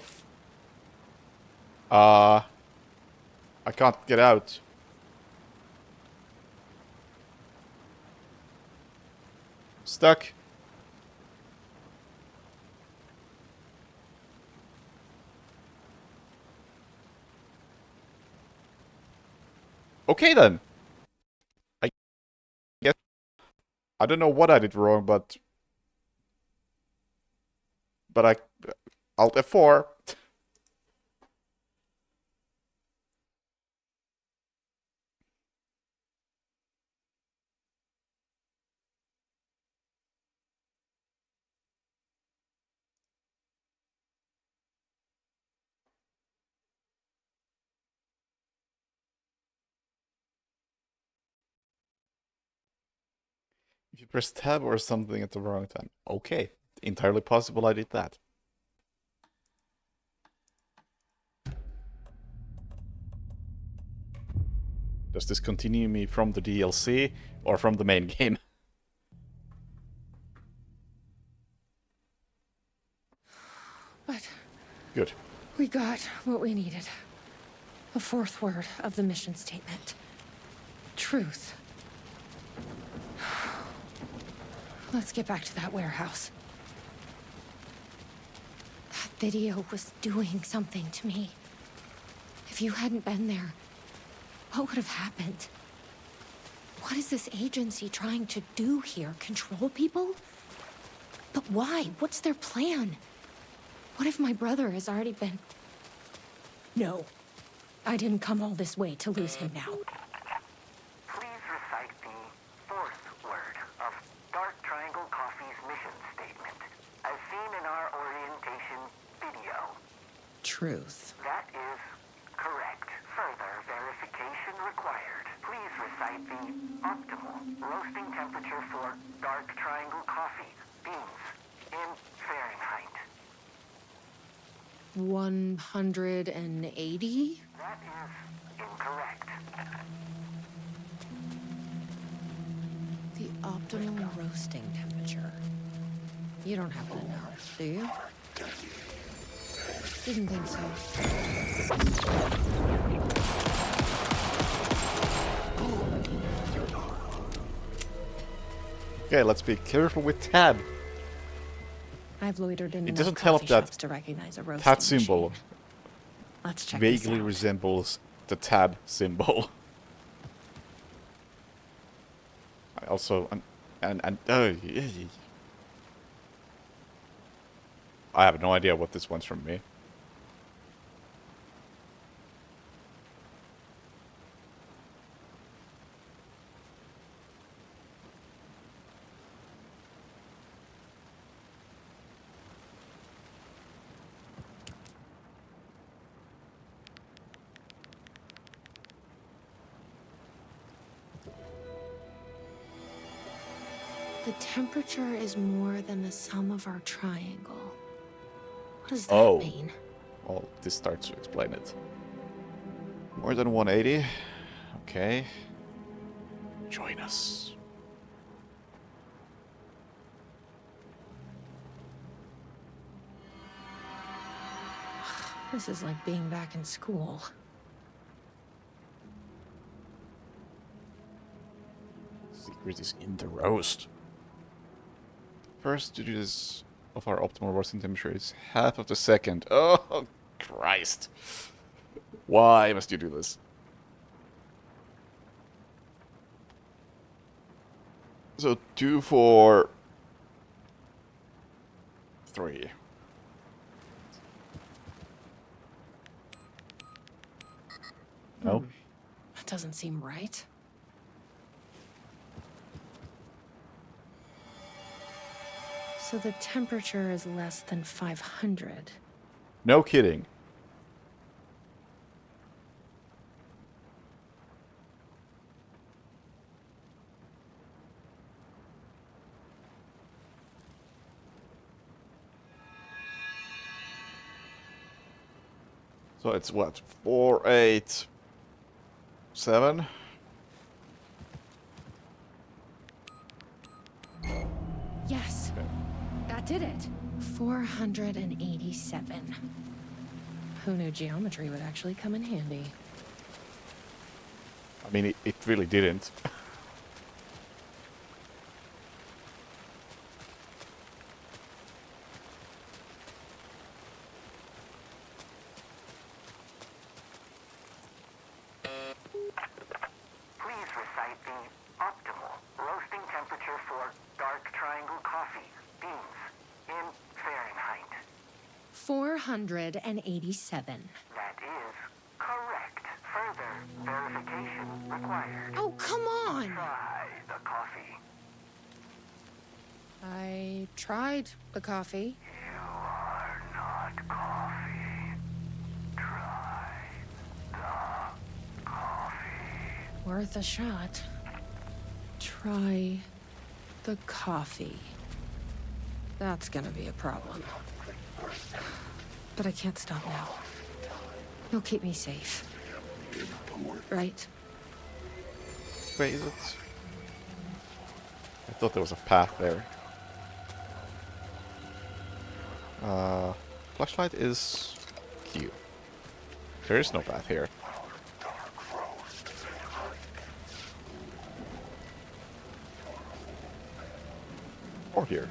I can't get out. Stuck. Okay then. I guess I don't know what I did wrong, but I Alt F4. If you press tab or something at the wrong time. Okay. Entirely possible I did that. Does this continue me from the DLC or from the main game? But Good. we got what we needed. The fourth word of the mission statement. Truth. Let's get back to that warehouse. That video was doing something to me. If you hadn't been there, what would have happened? What is this agency trying to do here? Control people? But why? What's their plan? What if my brother has already been... No. I didn't come all this way to lose him now. Please recite the fourth word of Dark Triangle Coffee's mission statement, as seen in our orientation video. Truth. That is correct. Further verification required. Please recite the optimal roasting temperature for Dark Triangle Coffee beans in Fahrenheit. 180? That is incorrect. The optimal roasting temperature. You don't happen to know, do you? Didn't think so. Okay, let's be careful with tab. I've loitered in It enough doesn't help coffee that shops to recognize a roasting that symbol machine. Let's check this vaguely out. resembles the tab symbol. I also I have no idea what this wants from me. The temperature is more than the sum of our triangle. What does that Oh. mean? Well, this starts to explain it. More than 180. Okay. Join us. This is like being back in school. Secret is in the roast. First, to do this of our optimal roasting temperature is half of the second. Oh, Christ. Why must you do this? So 2, 4, 3. No? That doesn't seem right. So the temperature is less than 500. No kidding. So it's what? 4, 8, 7? did it. 487. Who knew geometry would actually come in handy? I mean, it really didn't. Please recite the optimal roasting temperature for dark triangle coffee beans in Fahrenheit. 487. That is correct. Further verification required. Oh, come on! Try the coffee. I tried the coffee. You are not coffee. Try the coffee. Worth a shot. Try the coffee. That's gonna be a problem. But I can't stop now. You'll keep me safe. Right? Wait, is it? I thought there was a path there. Flashlight is Q. There is no path here. Or here.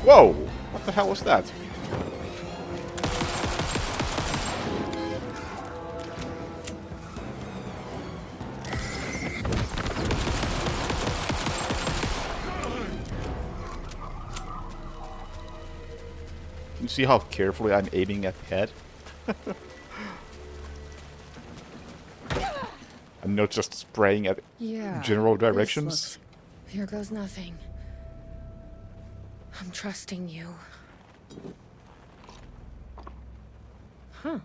Whoa! What the hell was that? Can you see how carefully I'm aiming at the head? I'm not just spraying at general directions. Here goes nothing. I'm trusting you. Huh.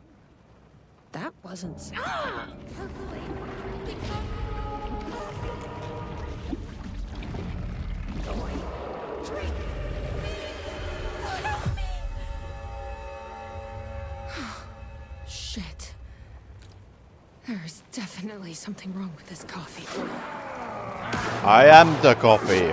That wasn't... Shit. There's definitely something wrong with this coffee. I am the coffee.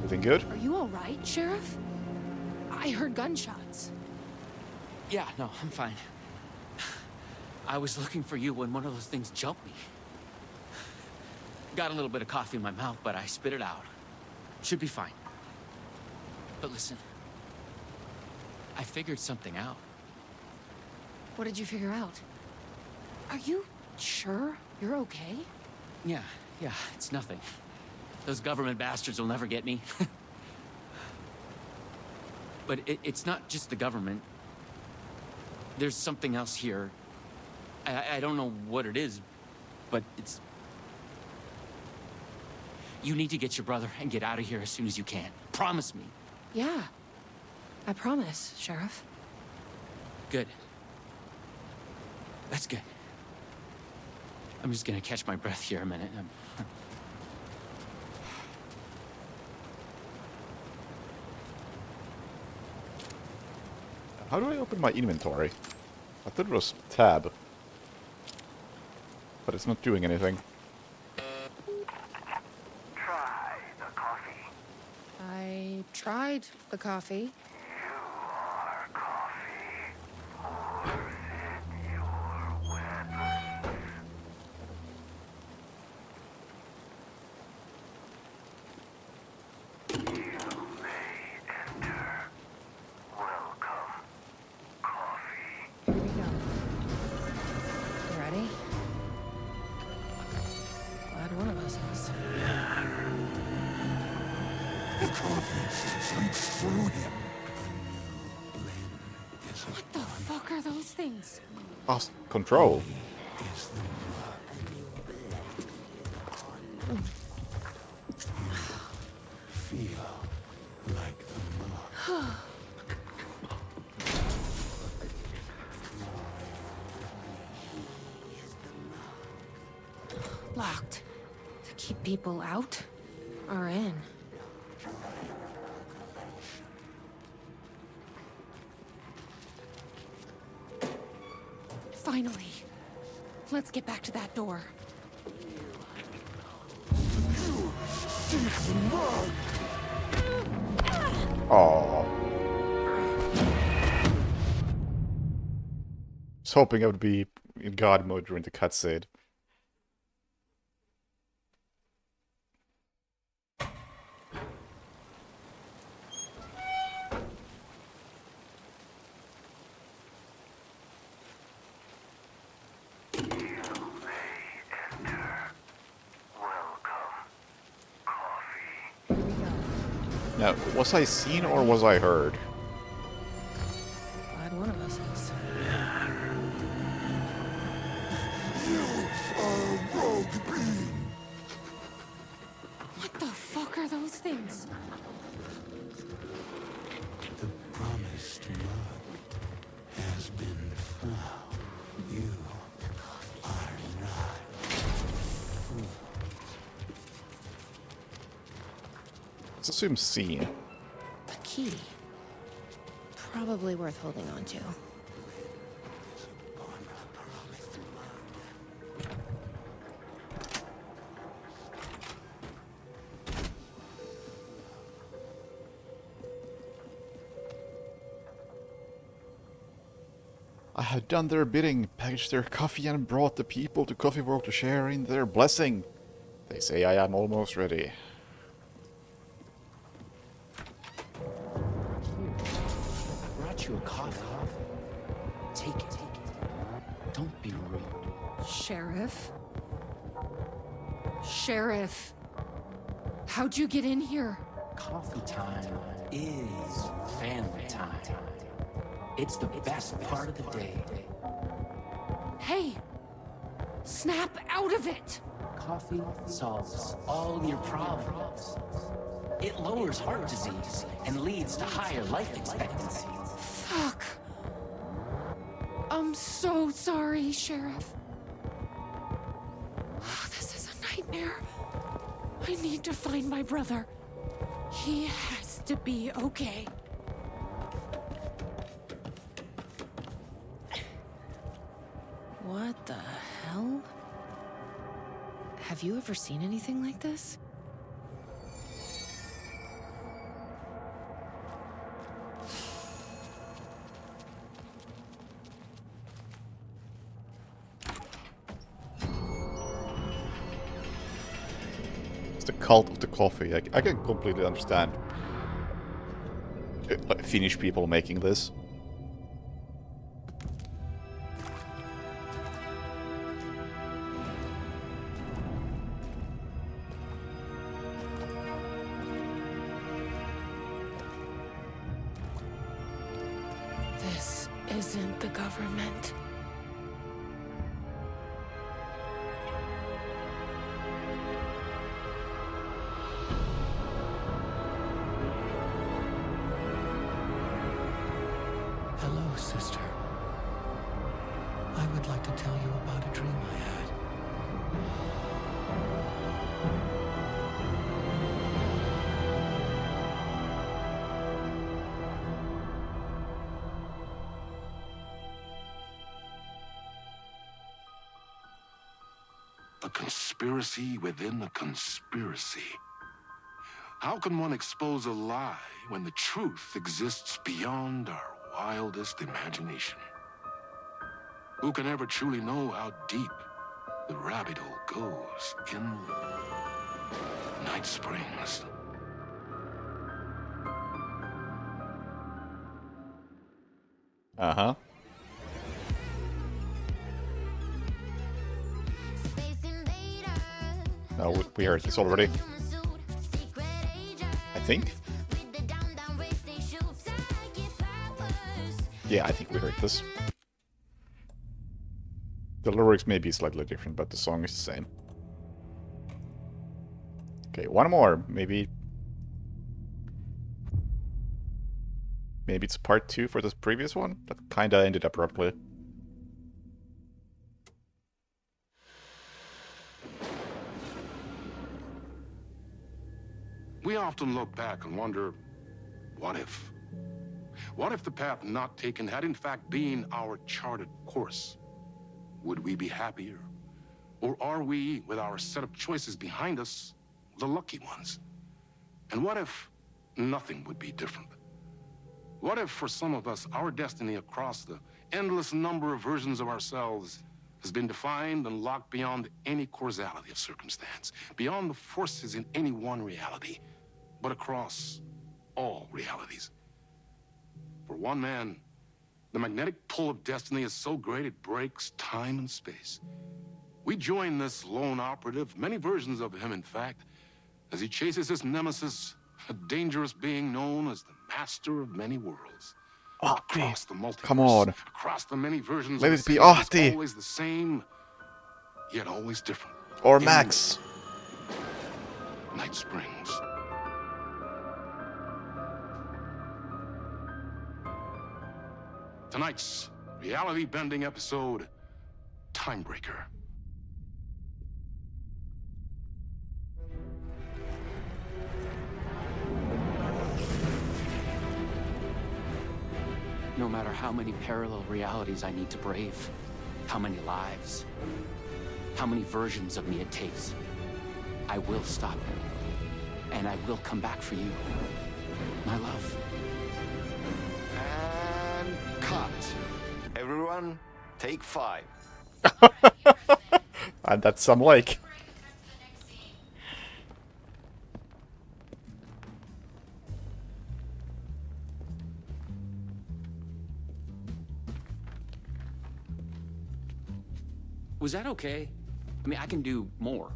Everything good? Are you all right, Sheriff? I heard gunshots. Yeah, no, I'm fine. I was looking for you when one of those things jumped me. Got a little bit of coffee in my mouth, but I spit it out. Should be fine. But listen, I figured something out. What did you figure out? Are you sure you're okay? Yeah, it's nothing. Those government bastards will never get me. But it's not just the government. There's something else here. I don't know what it is, but it's... You need to get your brother and get out of here as soon as you can. Promise me. Yeah. I promise, Sheriff. Good. That's good. I'm just gonna catch my breath here a minute. How do I open my inventory? I thought it was tab. But it's not doing anything. Try the coffee. I tried the coffee. You are coffee. More than your weapons. You may enter. Welcome, coffee. Here we go. You ready? Glad one of us is. The coffee slips through him. What the fuck are those things? Lost control. Feel feel like the moon. Locked. To keep people out or in? Finally. Let's get back to that door. Oh. I was hoping I would be in God mode during the cutscene. Now, was I seen or was I heard? Glad one of us is. What the fuck are those things? The promised mud has been found. You are not. Let's assume seen. A key. Probably worth holding on to. I had done their bidding, packaged their coffee and brought the people to Coffee World to share in their blessing. They say I am almost ready. Brought you a coffee. Take it. Don't be rude. Sheriff? Sheriff! How'd you get in here? Coffee time is family time. It's the best part of the day. Hey! Snap out of it! Coffee solves all your problems. It lowers heart disease and leads to higher life expectancy. Fuck. I'm so sorry, Sheriff. Oh, this is a nightmare. I need to find my brother. He has to be okay. What the hell? Have you ever seen anything like this? It's the cult of the coffee. I can completely understand Finnish people making this. This isn't the government. Hello, sister. I would like to tell you about a dream I had. A conspiracy within a conspiracy. How can one expose a lie when the truth exists beyond our wildest imagination? Who can ever truly know how deep the rabbit hole goes in Night Springs? Uh-huh. No, we heard this already. I think. Yeah, I think we heard this. The lyrics may be slightly different, but the song is the same. Okay, one more. Maybe Maybe it's part 2 for this previous one? That kinda ended abruptly. We often look back and wonder, what if? What if the path not taken had in fact been our charted course? Would we be happier? Or are we, with our set of choices behind us, the lucky ones? And what if nothing would be different? What if, for some of us, our destiny across the endless number of versions of ourselves has been defined and locked beyond any causality of circumstance, beyond the forces in any one reality, but across all realities? For one man, the magnetic pull of destiny is so great it breaks time and space. We join this lone operative, many versions of him, in fact, as he chases his nemesis, a dangerous being known as the Master of Many Worlds. Across the multiverse, come on. across the many versions Let of it be the same, it's Ahti. always the same, yet always different. Or In Max. Night Springs. Tonight's reality-bending episode, Timebreaker. No matter how many parallel realities I need to brave, how many lives, how many versions of me it takes, I will stop him. And I will come back for you, my love. And cut. Everyone, take 5. And that's Sam Lake. Was that okay? I mean, I can do more.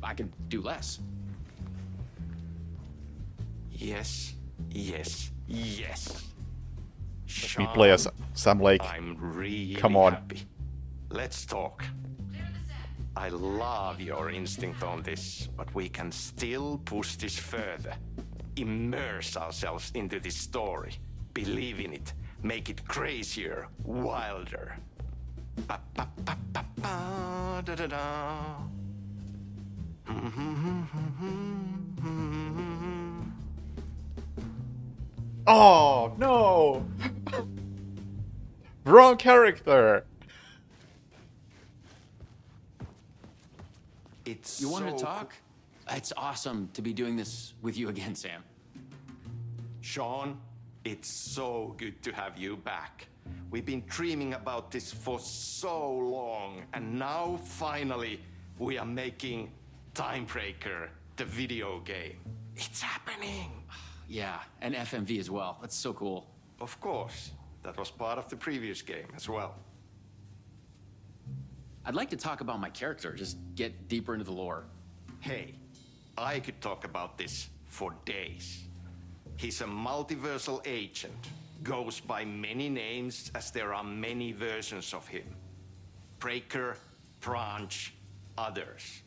I can do less. Yes, yes, yes. Let me play as Sam Lake. I'm really Come on. happy. Let's talk. I love your instinct on this, but we can still push this further. Immerse ourselves into this story. Believe in it. Make it crazier, wilder. Ba, ba, ba, ba, ba, da, da, da. Oh, no! Wrong character! It's You wanted to so talk? It's awesome to be doing this with you again, Sam. Sean, it's so good to have you back. We've been dreaming about this for so long, and now finally we are making Timebreaker, the video game. It's happening. Yeah, and FMV as well. That's so cool. Of course, that was part of the previous game as well. I'd like to talk about my character, just get deeper into the lore. Hey, I could talk about this for days. He's a multiversal agent, goes by many names as there are many versions of him. Breaker, Branch, others.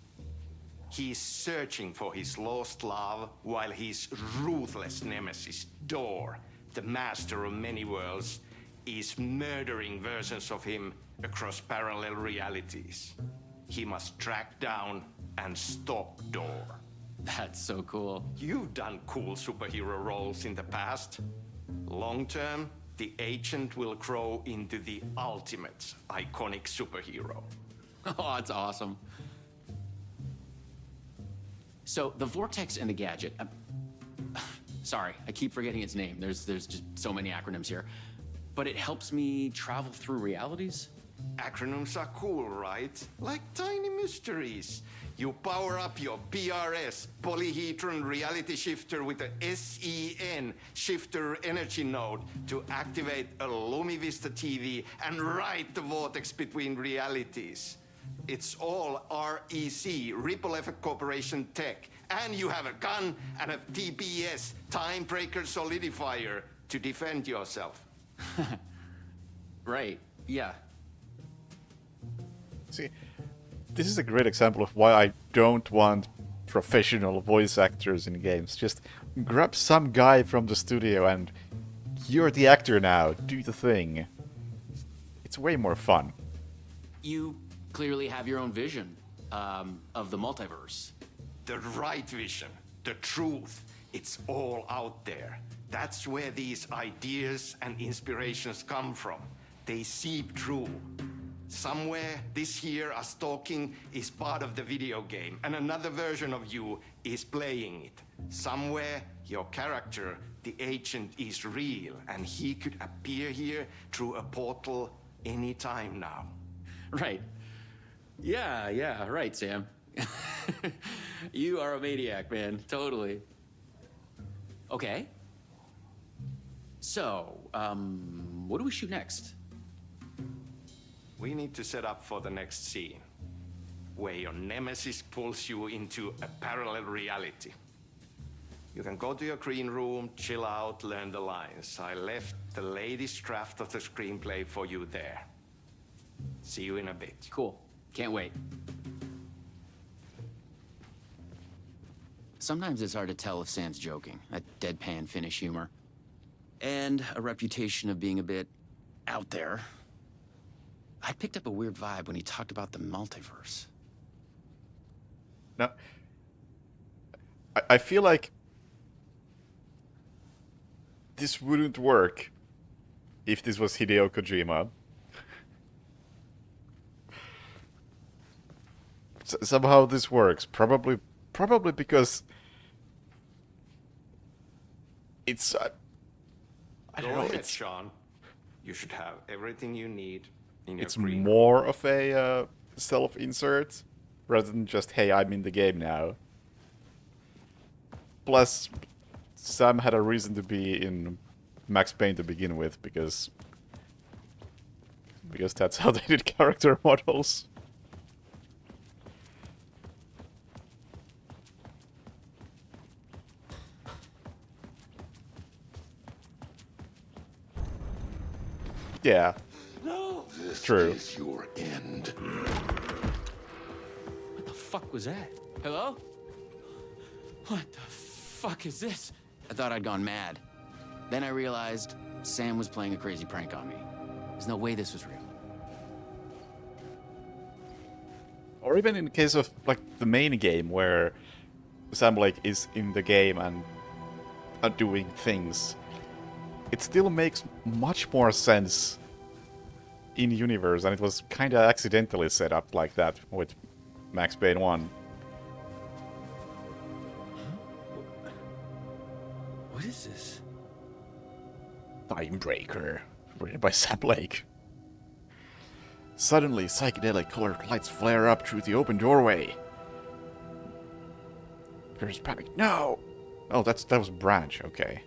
He's searching for his lost love while his ruthless nemesis, Door, the master of many worlds, is murdering versions of him across parallel realities. He must track down and stop Door. That's so cool. You've done cool superhero roles in the past. Long term, the agent will grow into the ultimate iconic superhero. Oh, that's awesome. So, the Vortex and the Gadget. Sorry, I keep forgetting its name. There's just so many acronyms here. But it helps me travel through realities? Acronyms are cool, right? Like tiny mysteries. You power up your PRS, Polyhedron Reality Shifter, with a SEN Shifter Energy Node to activate a LumiVista TV and ride the vortex between realities. It's all REC, Ripple Effect Corporation tech. And you have a gun and a TPS, Timebreaker Solidifier, to defend yourself. Right, yeah. See, this is a great example of why I don't want professional voice actors in games. Just grab some guy from the studio and You're the actor now. Do the thing. It's way more fun. You clearly have your own vision of the multiverse. The right vision, the truth, it's all out there. That's where these ideas and inspirations come from. They seep through. Somewhere this here, us talking, is part of the video game, and another version of you is playing it. Somewhere, your character, the agent, is real, and he could appear here through a portal anytime now. Right. Yeah, right, Sam. You are a maniac, man. Totally. Okay. So, what do we shoot next? We need to set up for the next scene, where your nemesis pulls you into a parallel reality. You can go to your green room, chill out, learn the lines. I left the latest draft of the screenplay for you there. See you in a bit. Cool. Can't wait. Sometimes it's hard to tell if Sam's joking. That deadpan Finnish humor. And a reputation of being a bit out there. I picked up a weird vibe when he talked about the multiverse. No. I feel like this wouldn't work if this was Hideo Kojima. Somehow this works. Probably because it's I don't Go know. ahead, It's Sean. You should have everything you need in your it's green room. more of a self-insert rather than just, hey, I'm in the game now. Plus, Sam had a reason to be in Max Payne to begin with, because that's how they did character models. Yeah. No, this True. is your end. What the fuck was that? Hello? What the fuck is this? I thought I'd gone mad. Then I realized Sam was playing a crazy prank on me. There's no way this was real. Or even in case of like the main game where Sam Lake is in the game and doing things, it still makes much more sense in universe, and it was kind of accidentally set up like that with Max Payne 1. What is this? Timebreaker, written by Sam Lake. Suddenly, psychedelic colored lights flare up through the open doorway. There's panic. No! Oh, that was Branch, okay.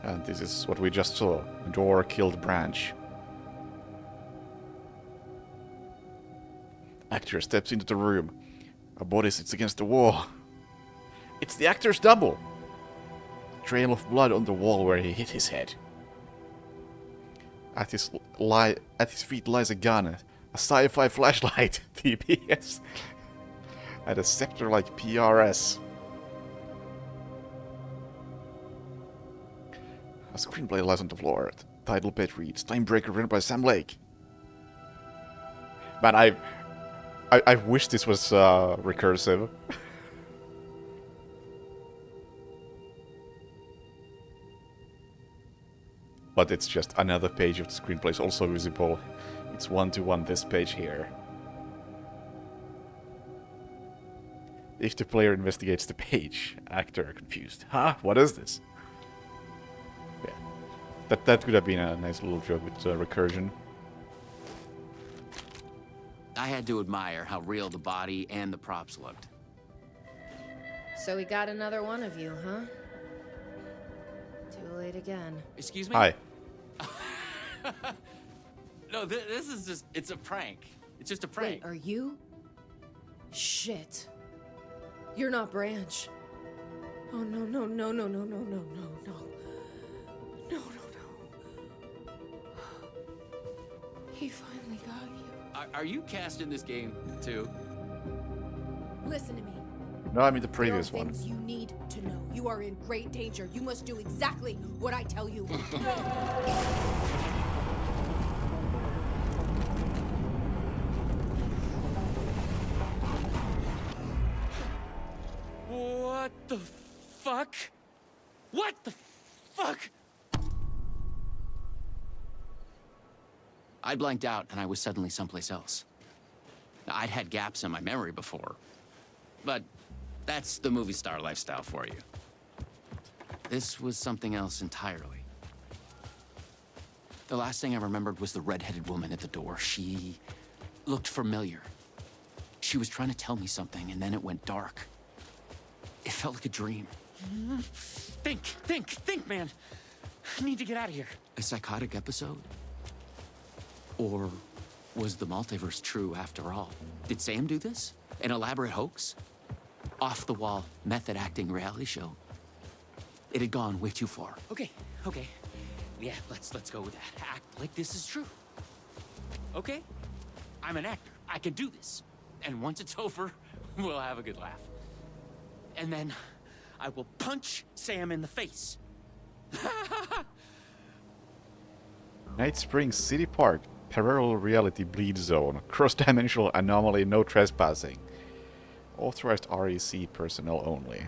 And this is what we just saw. The door killed Branch. Actor steps into the room. A body sits against the wall. It's the actor's double! Trail of blood on the wall where he hit his head. At his feet lies a gun, a sci-fi flashlight, TPS, and a scepter-like PRS. A screenplay lies on the floor. The title page reads, Timebreaker, written by Sam Lake. Man, I wish this was recursive. But it's just another page of the screenplay is also visible. It's one-to-one this page here. If the player investigates the page, actor confused. Huh? What is this? Yeah. That could have been a nice little joke with recursion. I had to admire how real the body and the props looked. So we got another one of you, huh? Too late again. Excuse me? Hi. No, this is just, it's a prank. It's just a prank. Wait, are you? Shit. You're not Branch. Oh, no, no, no, no, no, no, no, no, no. No, no, no. He finally got you. Are you cast in this game, too? Listen to me. No, I mean the There are previous one. things you need to know. You are in great danger. You must do exactly what I tell you. What the fuck? What the fuck? I blanked out and I was suddenly someplace else. I'd had gaps in my memory before, but that's the movie star lifestyle for you. This was something else entirely. The last thing I remembered was the red-headed woman at the door. She looked familiar. She was trying to tell me something, and then it went dark. It felt like a dream. Think, man. I need to get out of here. A psychotic episode? Or was the multiverse true after all? Did Sam do this? An elaborate hoax? Off-the-wall, method-acting reality show? It had gone way too far. Okay. Yeah, let's go with that. Act like this is true. Okay? I'm an actor. I can do this. And once it's over, we'll have a good laugh. And then I will punch Sam in the face. Night Springs City Park. Parallel reality bleed zone. Cross-dimensional anomaly, no trespassing. Authorized REC personnel only.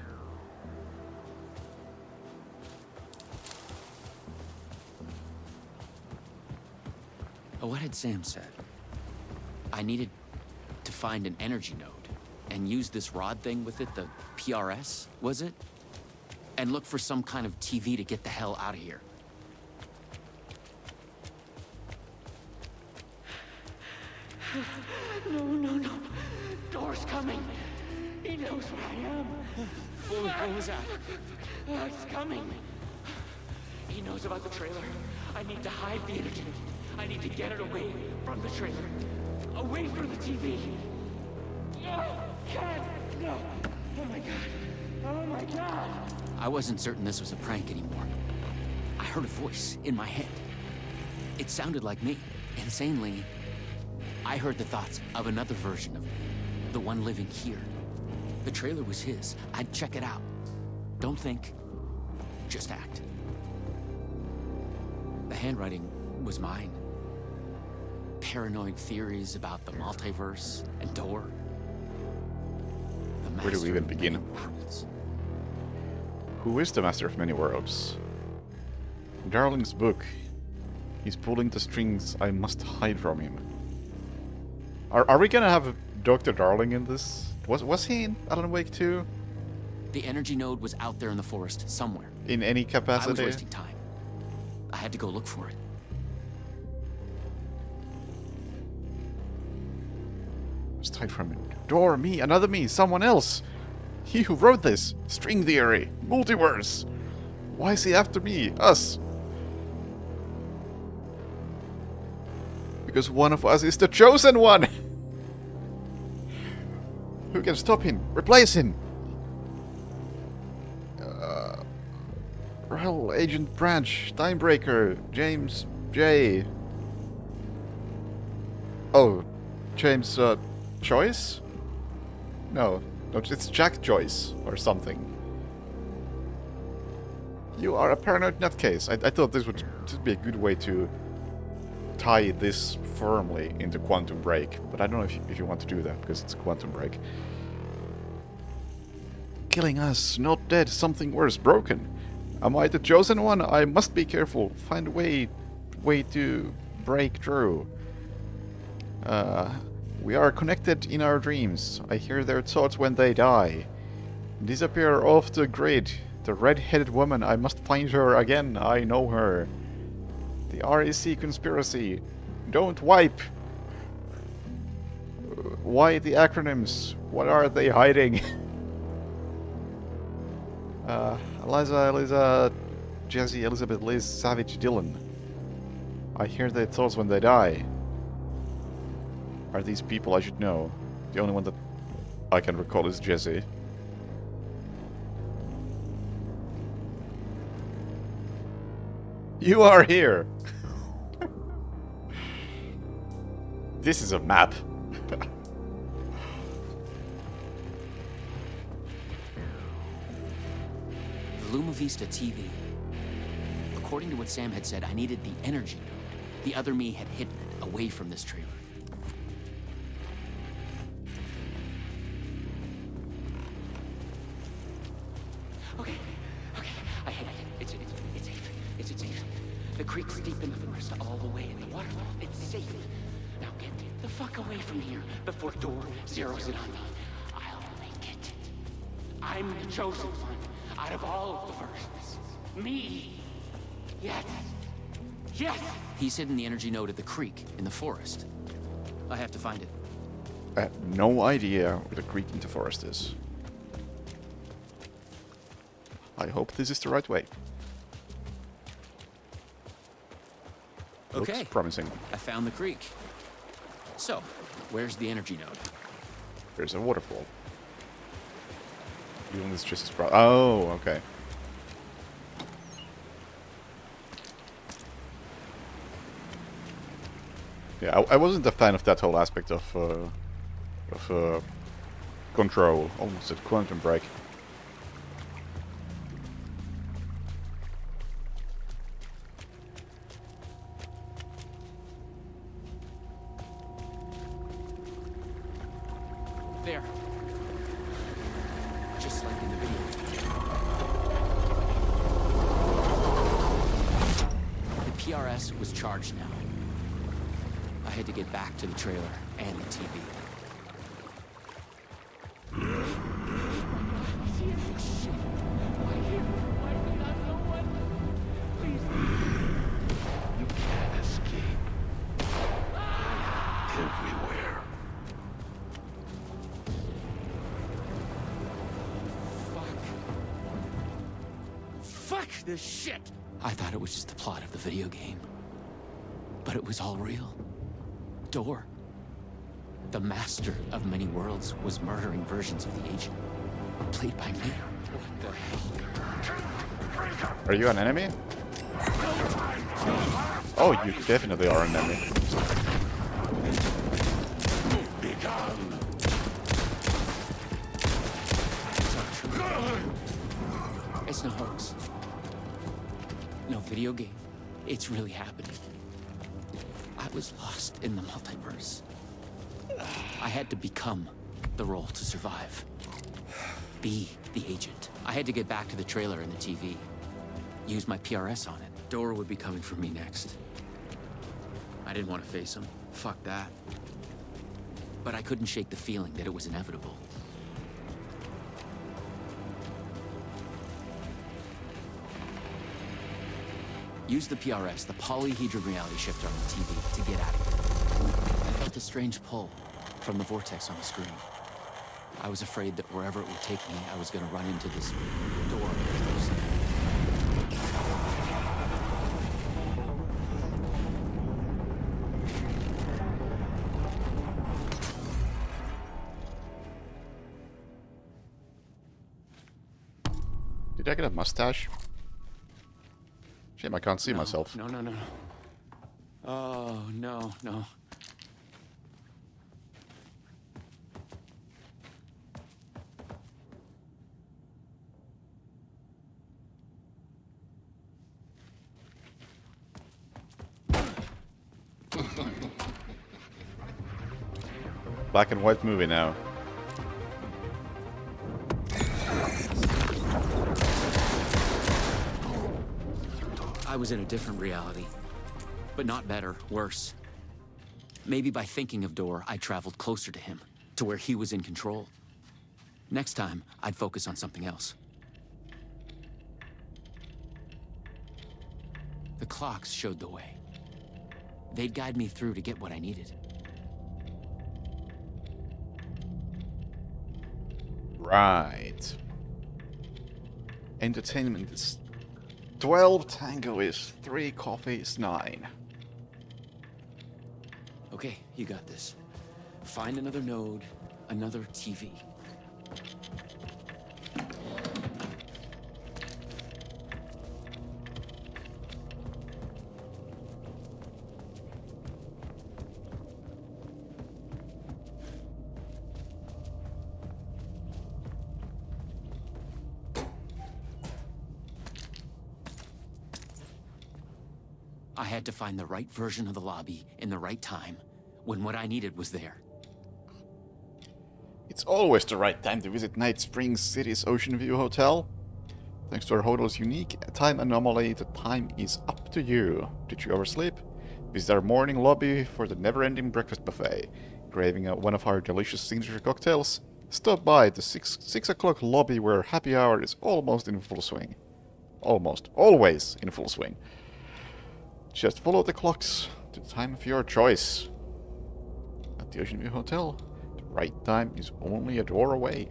What had Sam said? I needed to find an energy node and use this rod thing with it, the PRS, was it? And look for some kind of TV to get the hell out of here. No. Door's coming. He knows where I am. What was that? It's coming. He knows about the trailer. I need to hide the energy. I need to get it away from the trailer. Away from the TV. No! God! No! Oh my god! Oh my god! I wasn't certain this was a prank anymore. I heard a voice in my head. It sounded like me. Insanely, I heard the thoughts of another version of me. The one living here. The trailer was his. I'd check it out. Don't think. Just act. The handwriting was mine. Paranoid theories about the multiverse and Door. The Where do we even begin? Who is the Master of Many Worlds? Darling's book. He's pulling the strings I must hide from him. Are we gonna have Dr. Darling in this? Was he in Alan Wake 2? The energy node was out there in the forest somewhere. In any capacity? I was wasting time. I had to go look for it. Just hide from him. Door, me, another me, someone else. He who wrote this. String theory. Multiverse. Why is he after me? Us. Because one of us is the chosen one. Who can stop him? Replace him. Rahul, Agent Branch, Timebreaker, James J. Oh, James Joyce? No, it's Jack Joyce or something. You are a paranoid nutcase. I thought this would be a good way to tie this firmly into Quantum Break, but I don't know if you want to do that because it's Quantum Break. Killing us, not dead, something worse, broken. Am I the chosen one? I must be careful. Find a way to break through. We are connected in our dreams. I hear their thoughts when they die. Disappear off the grid. The red-headed woman, I must find her again. I know her. The REC conspiracy. Don't wipe. Why the acronyms? What are they hiding? Eliza, Jesse, Elizabeth, Liz, Savage, Dylan. I hear their thoughts when they die. Are these people I should know? The only one that I can recall is Jesse. You are here! This is a map. Luma Vista TV. According to what Sam had said, I needed the energy node. The other me had hidden it away from this trailer. Okay, I hit it. It's safe. The creek's deep in the forest, all the way in the waterfall. It's safe. Now get the fuck away from here before Door zeroes it on me. I'll make it. I'm the chosen one out of all of the versions. Me. Yes. He's hidden the energy node at the creek in the forest. I have to find it. I have no idea where the creek into forest is. I hope this is the right way. Okay. Looks promising. I found the creek. So, where's the energy node? There's a waterfall. Even this just as oh, okay. Yeah, I wasn't a fan of that whole aspect of control. Almost said Quantum Break. There. Just like in the video. The PRS was charged now. I had to get back to the trailer and the TV. You can't escape. Everywhere. Fuck this shit! I thought it was just the plot of the video game. But it was all real. Door, the master of many worlds, was murdering versions of the agent, played by me. What the hell? Are you an enemy? Oh, you definitely are an enemy. It's no hoax. No video game. It's really happening. I was lost in the multiverse. I had to become the role to survive. Be the agent. I had to get back to the trailer and the TV. Use my PRS on it. Dora would be coming for me next. I didn't want to face him. Fuck that. But I couldn't shake the feeling that it was inevitable. Use the PRS, the polyhedron reality shifter on the TV, to get out of here. I felt a strange pull from the vortex on the screen. I was afraid that wherever it would take me, I was going to run into this door. Did I get a mustache? Shame I can't see myself. No. Oh, no. Black and white movie now. I was in a different reality. But not better, worse. Maybe by thinking of Door, I traveled closer to him, to where he was in control. Next time, I'd focus on something else. The clocks showed the way. They'd guide me through to get what I needed. Right. Entertainment is 12, tango is 3, coffee is 9. Okay, you got this. Find another node, another TV. I had to find the right version of the lobby in the right time, when what I needed was there. It's always the right time to visit Night Springs City's Ocean View Hotel. Thanks to our hotel's unique time anomaly, the time is up to you. Did you oversleep? Visit our morning lobby for the never-ending breakfast buffet. Craving one of our delicious signature cocktails? Stop by the 6 o'clock lobby where happy hour is almost in full swing. Almost. Always in full swing. Just follow the clocks to the time of your choice. At the Ocean View Hotel, the right time is only a door away.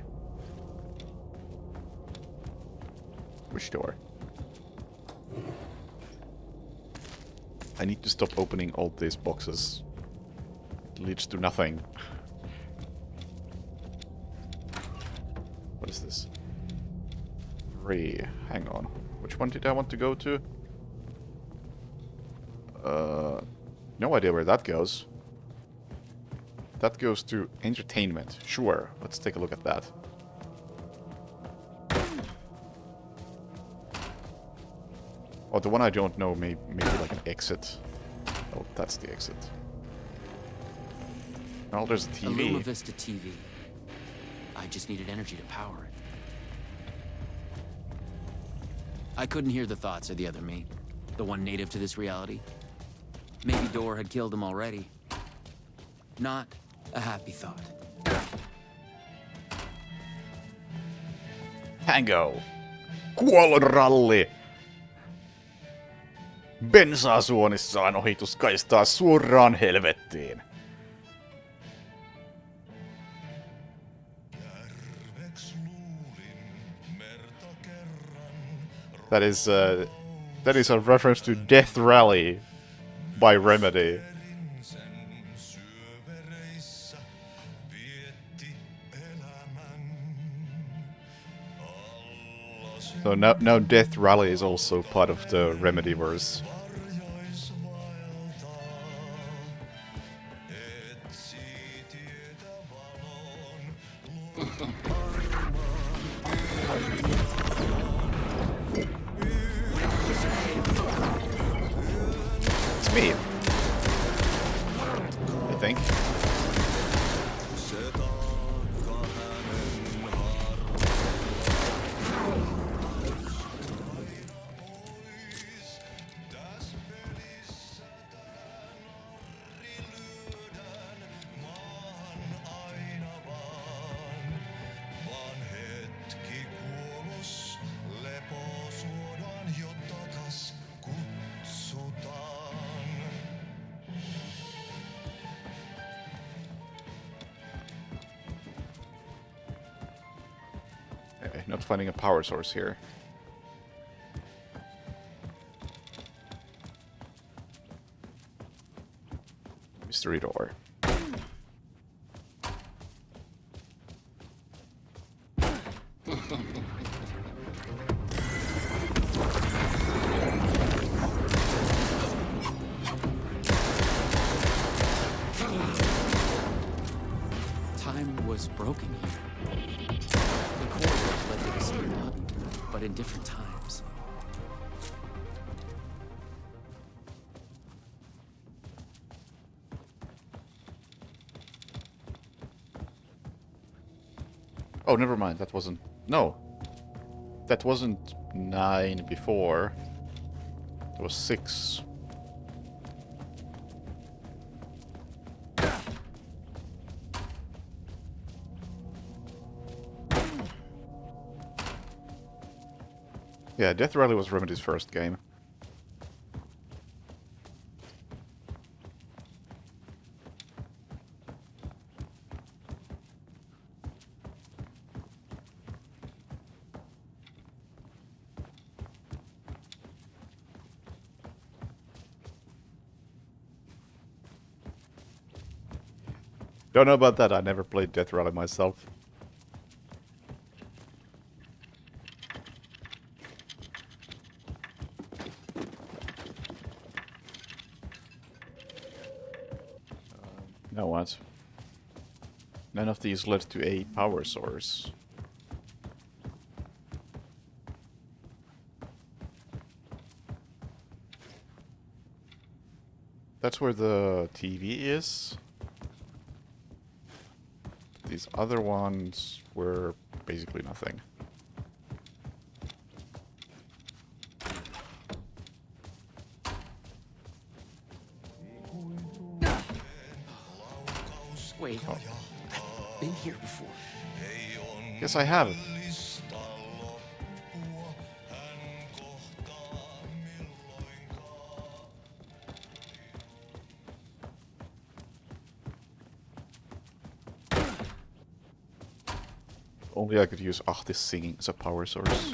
Which door? I need to stop opening all these boxes. It leads to nothing. What is this? 3. Hang on. Which one did I want to go to? No idea where that goes. That goes to entertainment. Sure, let's take a look at that. Oh, the one I don't know may be like an exit. Oh, that's the exit. Oh, there's a TV. Luma Vista TV. I just needed energy to power it. I couldn't hear the thoughts of the other me, the one native to this reality. Maybe Door had killed him already. Not a happy thought. Tango. Kuolonralli. Bensaa suonissaan ohituskaistaa suoraan helvettiin. That is a reference to Death Rally by Remedy. So now Death Rally is also part of the Remedyverse. It's me. I think. Not finding a power source here. Mystery door. Time was broken here. The corridors led to the same lobby, but in different times. Oh, never mind. That wasn't... No. That wasn't 9 before. It was 6. Yeah, Death Rally was Remedy's first game. Don't know about that, I never played Death Rally myself. Now what? None of these led to a power source. That's where the TV is. These other ones were basically nothing. Wait, I've been here before. Yes, I have. Only I could use Ahti's singing as a power source.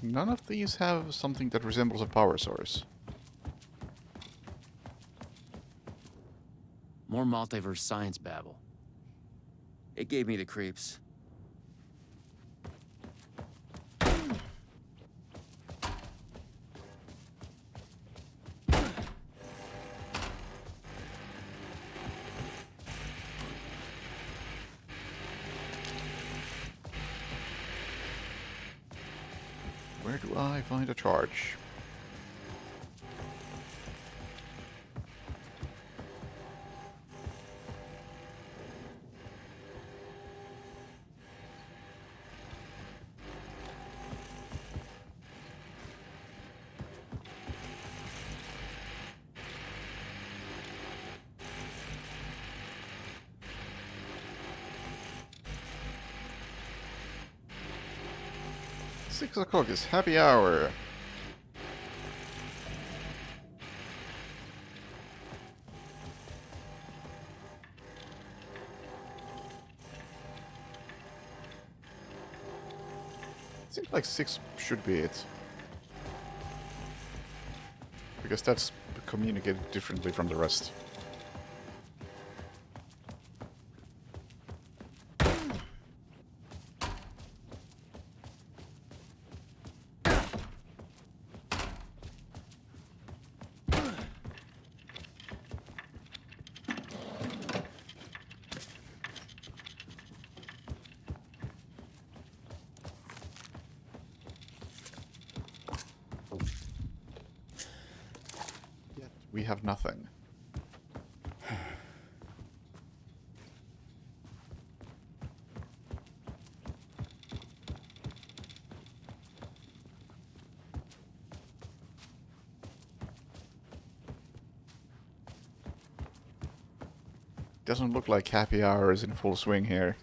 None of these have something that resembles a power source. More multiverse science babble. It gave me the creeps. Where do I find a charge? Six o'clock is happy hour. Seems like 6 should be it. Because that's communicated differently from the rest. We have nothing. Doesn't look like happy hour is in full swing here.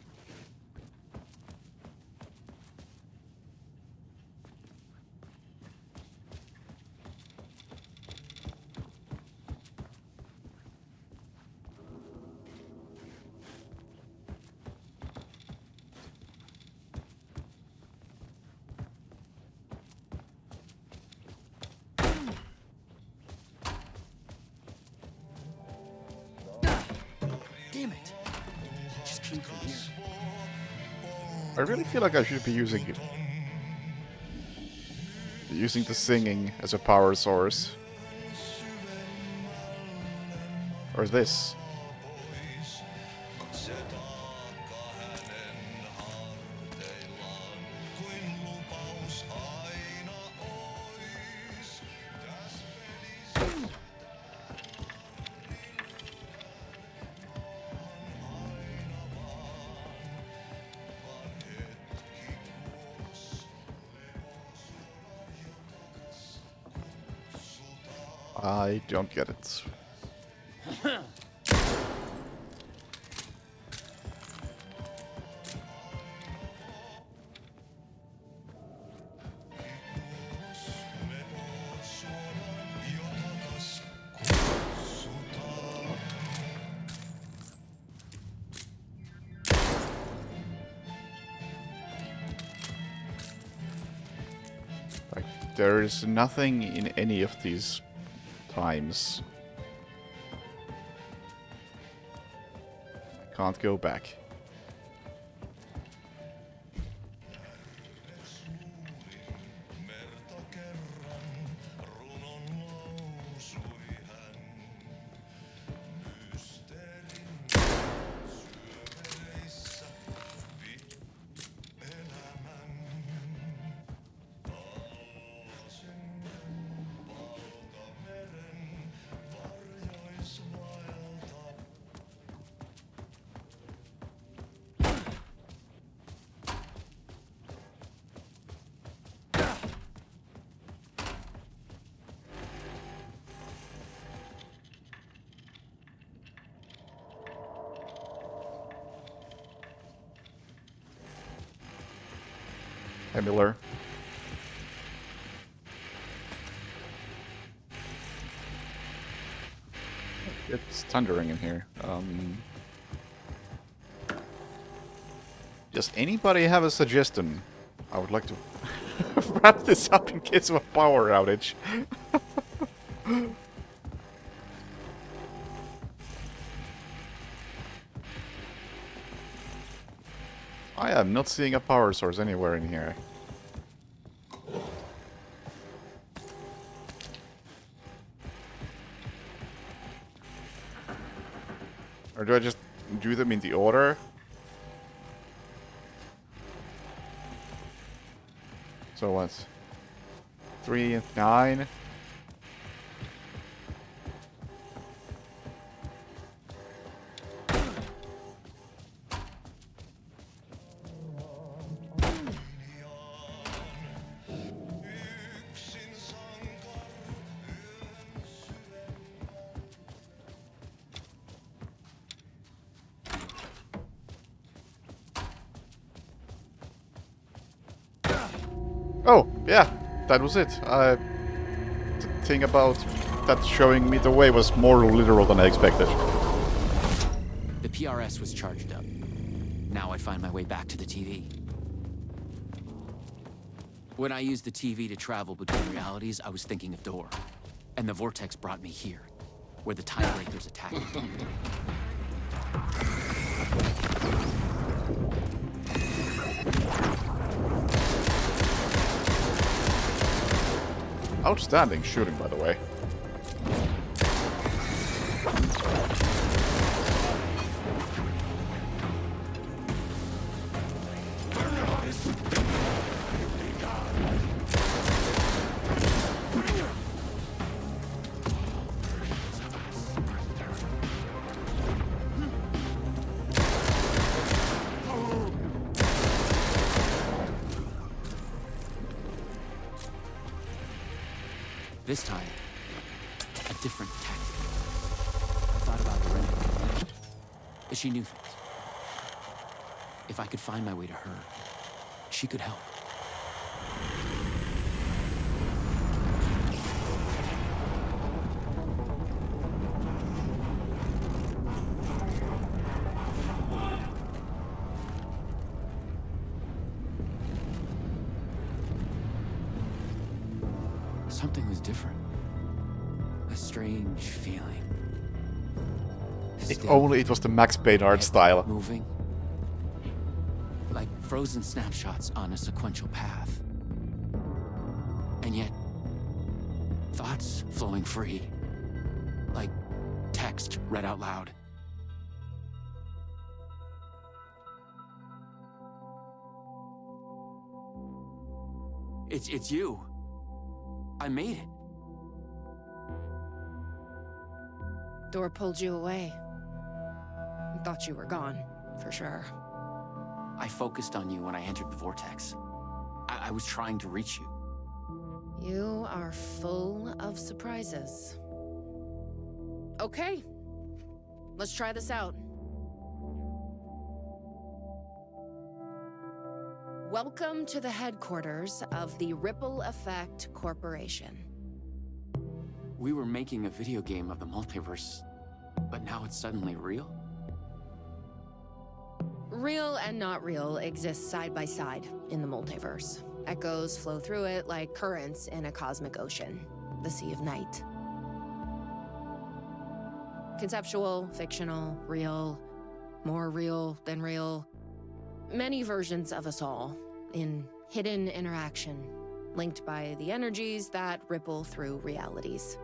Damn it! It just came from here. I really feel like I should be using the singing as a power source. Or this. I don't get it. There's nothing in any of these times. I can't go back. Hey, Miller. It's thundering in here. Does anybody have a suggestion? I would like to wrap this up in case of a power outage. I am not seeing a power source anywhere in here. Or do I just do them in the order? So what? 3 and 9? Oh, yeah, that was it. The thing about that showing me the way was more literal than I expected. The PRS was charged up. Now I find my way back to the TV. When I used the TV to travel between realities, I was thinking of Door. And the Vortex brought me here, where the Timebreakers attacked me. Outstanding shooting, by the way. This time, a different tactic. I thought about Lorena. She knew things. If I could find my way to her, she could help. Something was different. A strange feeling. If only it was the Max Payne art style. Moving. Like frozen snapshots on a sequential path. And yet, thoughts flowing free. Like text read out loud. It's you. I made it. Door pulled you away. Thought you were gone, for sure. I focused on you when I entered the Vortex. I was trying to reach you. You are full of surprises. Okay. Let's try this out. Welcome to the headquarters of the Ripple Effect Corporation. We were making a video game of the multiverse, but now it's suddenly real? Real and not real exist side by side in the multiverse. Echoes flow through it like currents in a cosmic ocean, the Sea of Night. Conceptual, fictional, real, more real than real. Many versions of us all, in hidden interaction, linked by the energies that ripple through realities.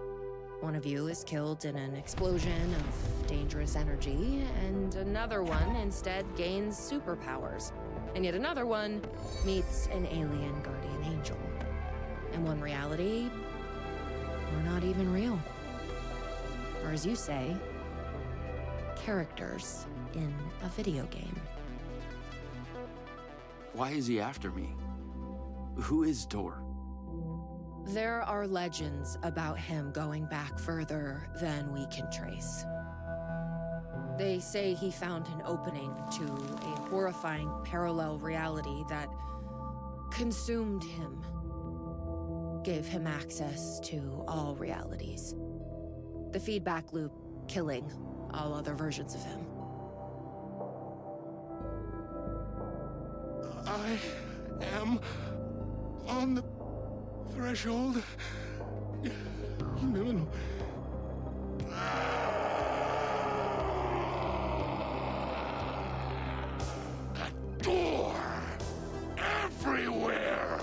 One of you is killed in an explosion of dangerous energy, and another one instead gains superpowers. And yet another one meets an alien guardian angel. In one reality, we're not even real. Or as you say, characters in a video game. Why is he after me? Who is Tor? There are legends about him going back further than we can trace. They say he found an opening to a horrifying parallel reality that consumed him, gave him access to all realities. The feedback loop killing all other versions of him. I am on the threshold. No. A door everywhere.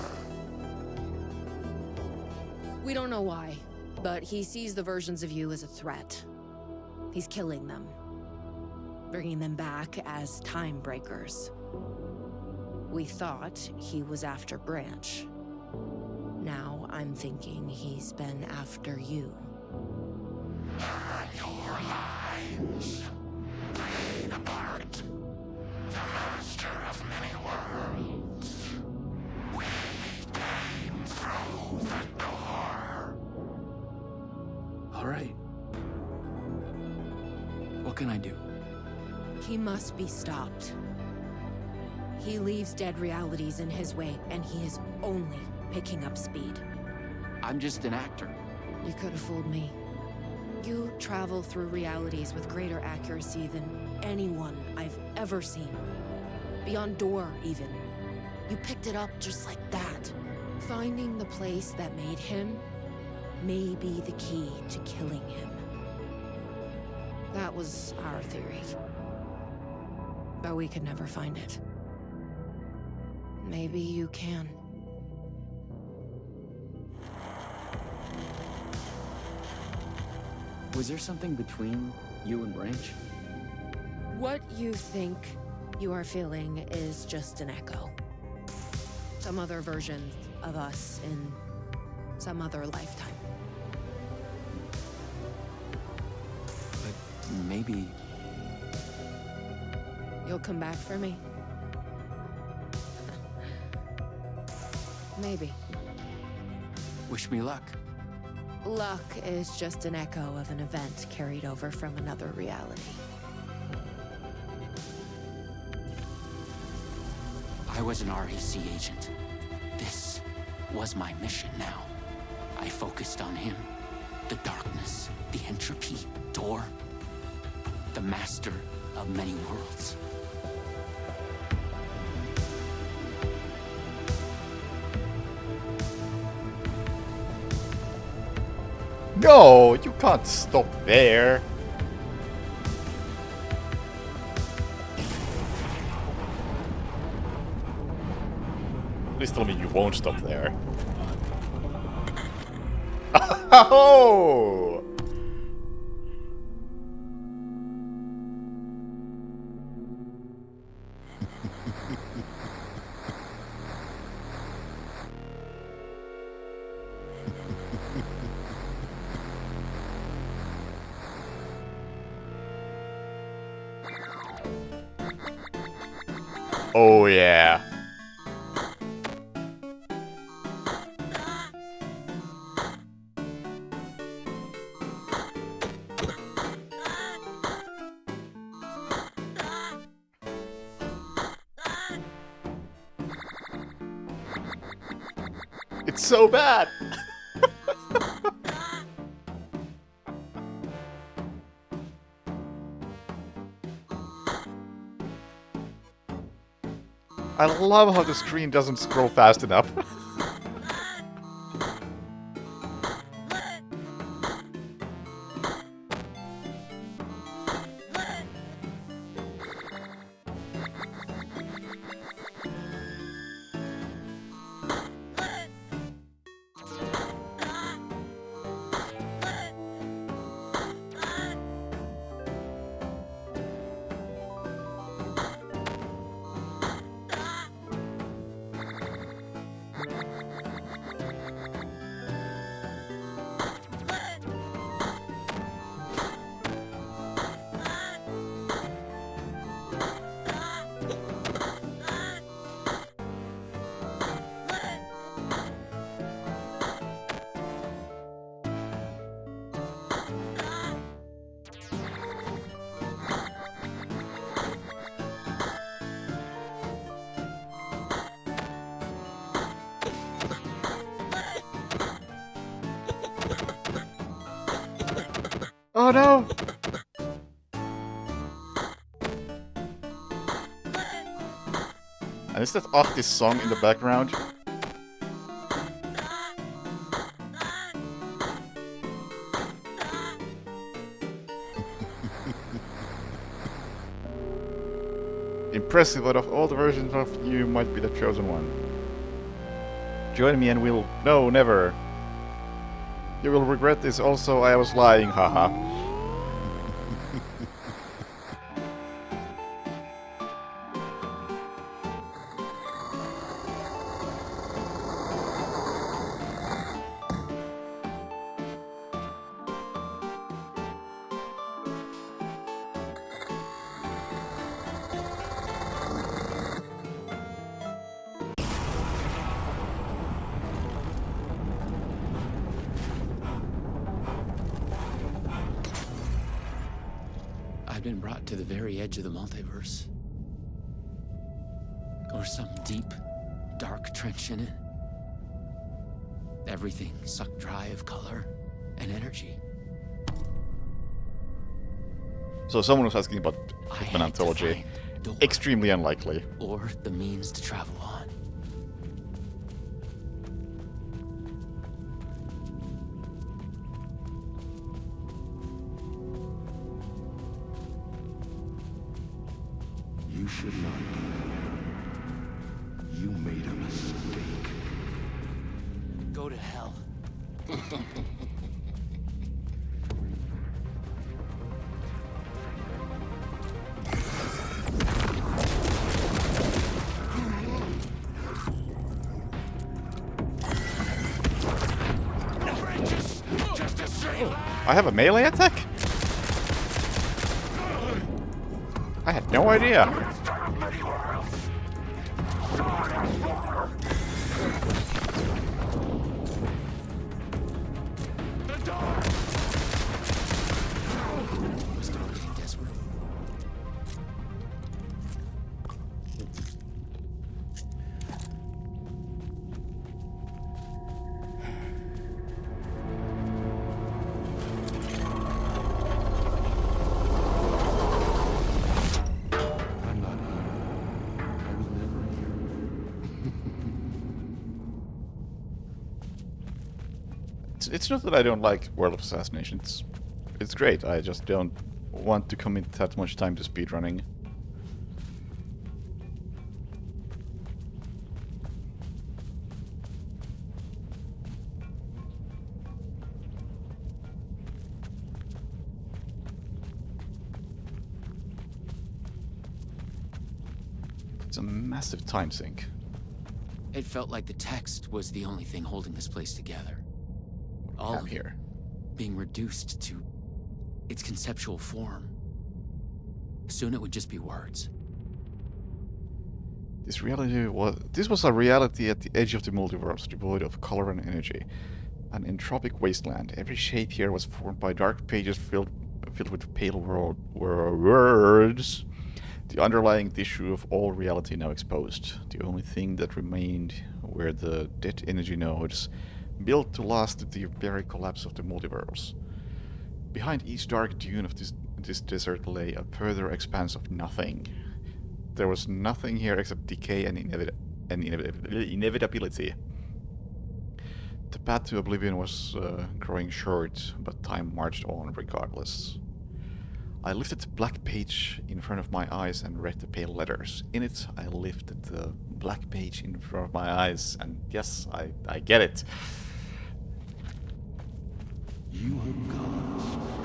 We don't know why, but he sees the versions of you as a threat. He's killing them, bringing them back as time breakers. We thought he was after Branch. Now I'm thinking he's been after you. Your lines played apart. The master of many worlds. We came through the door. All right. What can I do? He must be stopped. He leaves dead realities in his wake, and he is only picking up speed. I'm just an actor. You could have fooled me. You travel through realities with greater accuracy than anyone I've ever seen. Beyond Door, even. You picked it up just like that. Finding the place that made him may be the key to killing him. That was our theory. But we could never find it. Maybe you can. Was there something between you and Branch? What you think you are feeling is just an echo. Some other version of us in some other lifetime. But maybe... You'll come back for me? Maybe. Wish me luck. Luck is just an echo of an event carried over from another reality. I was an REC agent. This was my mission now. I focused on him. The darkness, the entropy, Tor. The master of many worlds. No, you can't stop there. Please tell me you won't stop there. Oh! Oh yeah. It's so bad. I love how the screen doesn't scroll fast enough. Oh no! And is that Ahti's song in the background? Impressive, out of all the versions of you might be the chosen one. Join me and we'll... No, never. You will regret this also, I was lying, haha. I've been brought to the very edge of the multiverse. Or some deep, dark trench in it. Everything sucked dry of color and energy. So someone was asking about an anthology. Extremely unlikely. Or the means to travel on. You should not be here. You made a mistake. Go to hell. I have a melee attack? I had no idea. It's not that I don't like World of Assassination. It's great. I just don't want to commit that much time to speedrunning. It's a massive time sink. It felt like the text was the only thing holding this place together. All of here being reduced to its conceptual form. Soon it would just be words. This was a reality at the edge of the multiverse, devoid of color and energy. An entropic wasteland. Every shade here was formed by dark pages filled with pale words. The underlying tissue of all reality now exposed. The only thing that remained were the dead energy nodes, built to last the very collapse of the multiverse. Behind each dark dune of this desert lay a further expanse of nothing. There was nothing here except decay and inevitability. The path to oblivion was growing short, but time marched on regardless. I lifted the black page in front of my eyes and read the pale letters. In it, I lifted the black page in front of my eyes, and yes, I get it. You have gone astray.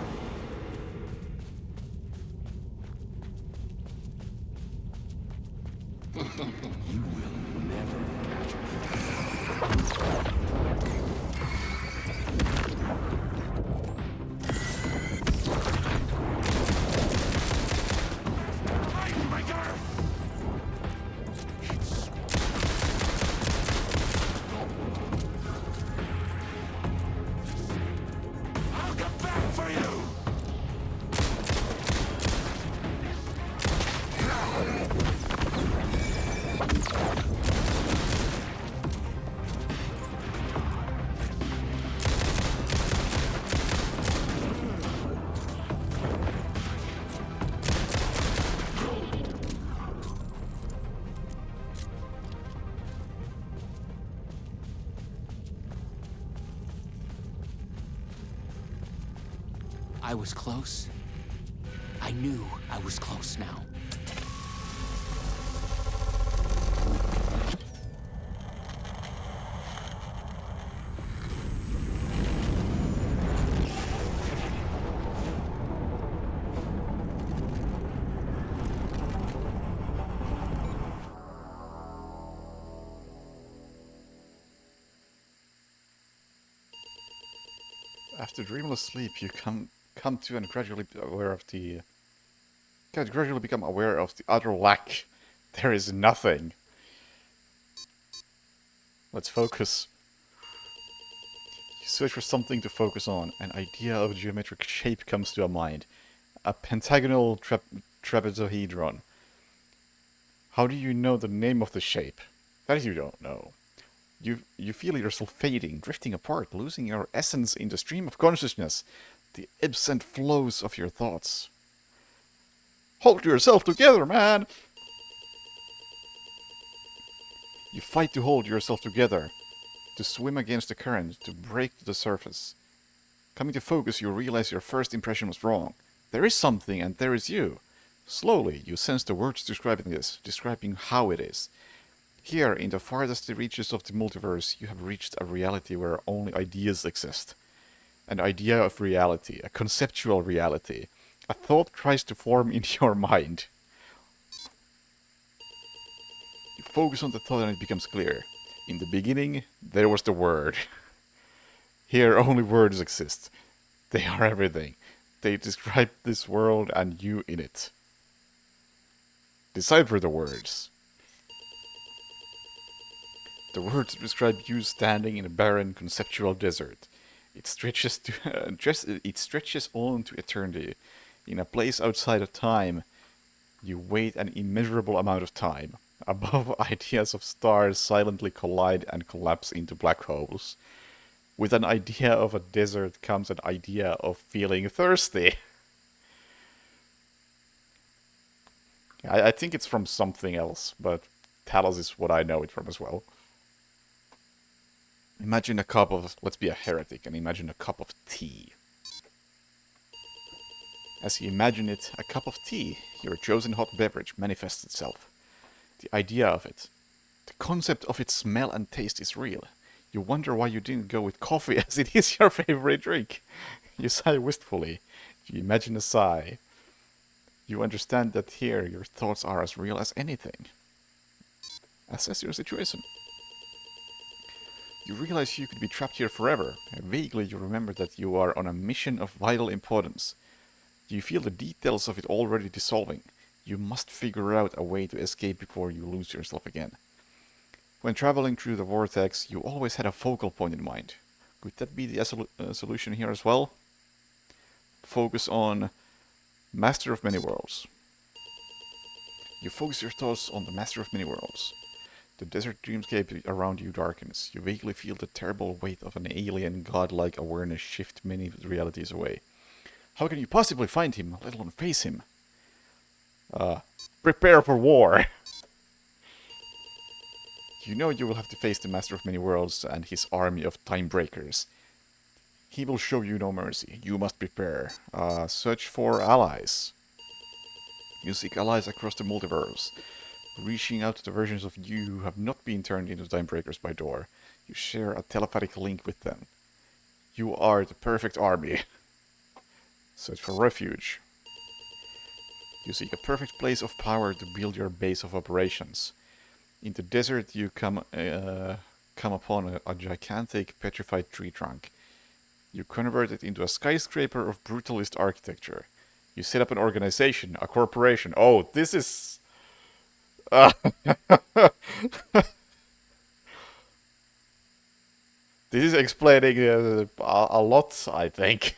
You will never catch me. I'll come back for you! I was close. I knew I was close now. After dreamless sleep, you come to and gradually aware of the... gradually become aware of the utter lack. There is nothing. Let's focus. You search for something to focus on. An idea of geometric shape comes to your mind. A pentagonal trapezohedron. How do you know the name of the shape? That you don't know. You feel yourself fading, drifting apart, losing your essence in the stream of consciousness. The ebbs and flows of your thoughts. Hold yourself together, man! You fight to hold yourself together, to swim against the current, to break to the surface. Coming to focus, you realize your first impression was wrong. There is something, and there is you. Slowly, you sense the words describing this, describing how it is. Here, in the farthest reaches of the multiverse, you have reached a reality where only ideas exist. An idea of reality, a conceptual reality. A thought tries to form in your mind. You focus on the thought and it becomes clear. In the beginning, there was the word. Here, only words exist. They are everything. They describe this world and you in it. Decipher the words. The words describe you standing in a barren conceptual desert. It stretches on to eternity. In a place outside of time, you wait an immeasurable amount of time. Above, ideas of stars silently collide and collapse into black holes. With an idea of a desert comes an idea of feeling thirsty. I think it's from something else, but Talos is what I know it from as well. Imagine a cup of... Let's be a heretic and imagine a cup of tea. As you imagine it, a cup of tea, your chosen hot beverage, manifests itself. The idea of it, the concept of its smell and taste is real. You wonder why you didn't go with coffee as it is your favorite drink. You sigh wistfully. You imagine a sigh. You understand that here your thoughts are as real as anything. Assess your situation. You realize you could be trapped here forever. Vaguely you remember that you are on a mission of vital importance. You feel the details of it already dissolving. You must figure out a way to escape before you lose yourself again. When traveling through the vortex, you always had a focal point in mind. Could that be the solution here as well? Focus on Master of Many Worlds. You focus your thoughts on the Master of Many Worlds. The desert dreamscape around you darkens. You vaguely feel the terrible weight of an alien, godlike awareness shift many realities away. How can you possibly find him, let alone face him? Prepare for war! You know you will have to face the Master of Many Worlds and his army of time breakers. He will show you no mercy. You must prepare. Search for allies. You seek allies across the multiverse, reaching out to the versions of you who have not been turned into time breakers by Door. You share a telepathic link with them. You are the perfect army. Search for refuge. You seek a perfect place of power to build your base of operations. In the desert you come upon a gigantic petrified tree trunk. You convert it into a skyscraper of brutalist architecture. You set up an organization, a corporation. Oh, this is... This is explaining a lot, I think.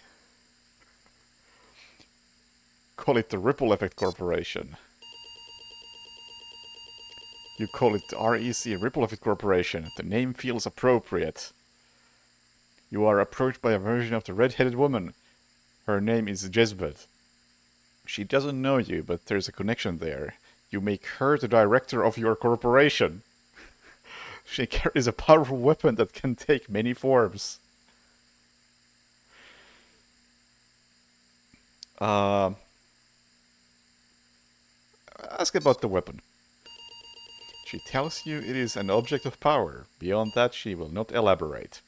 Call it the Ripple Effect Corporation. You call it REC, Ripple Effect Corporation. The name feels appropriate. You are approached by a version of the red-headed woman. Her name is Jezbet. She doesn't know you, but there's a connection there. You make her the director of your corporation. She carries a powerful weapon that can take many forms. Ask about the weapon. She tells you it is an object of power. Beyond that, she will not elaborate.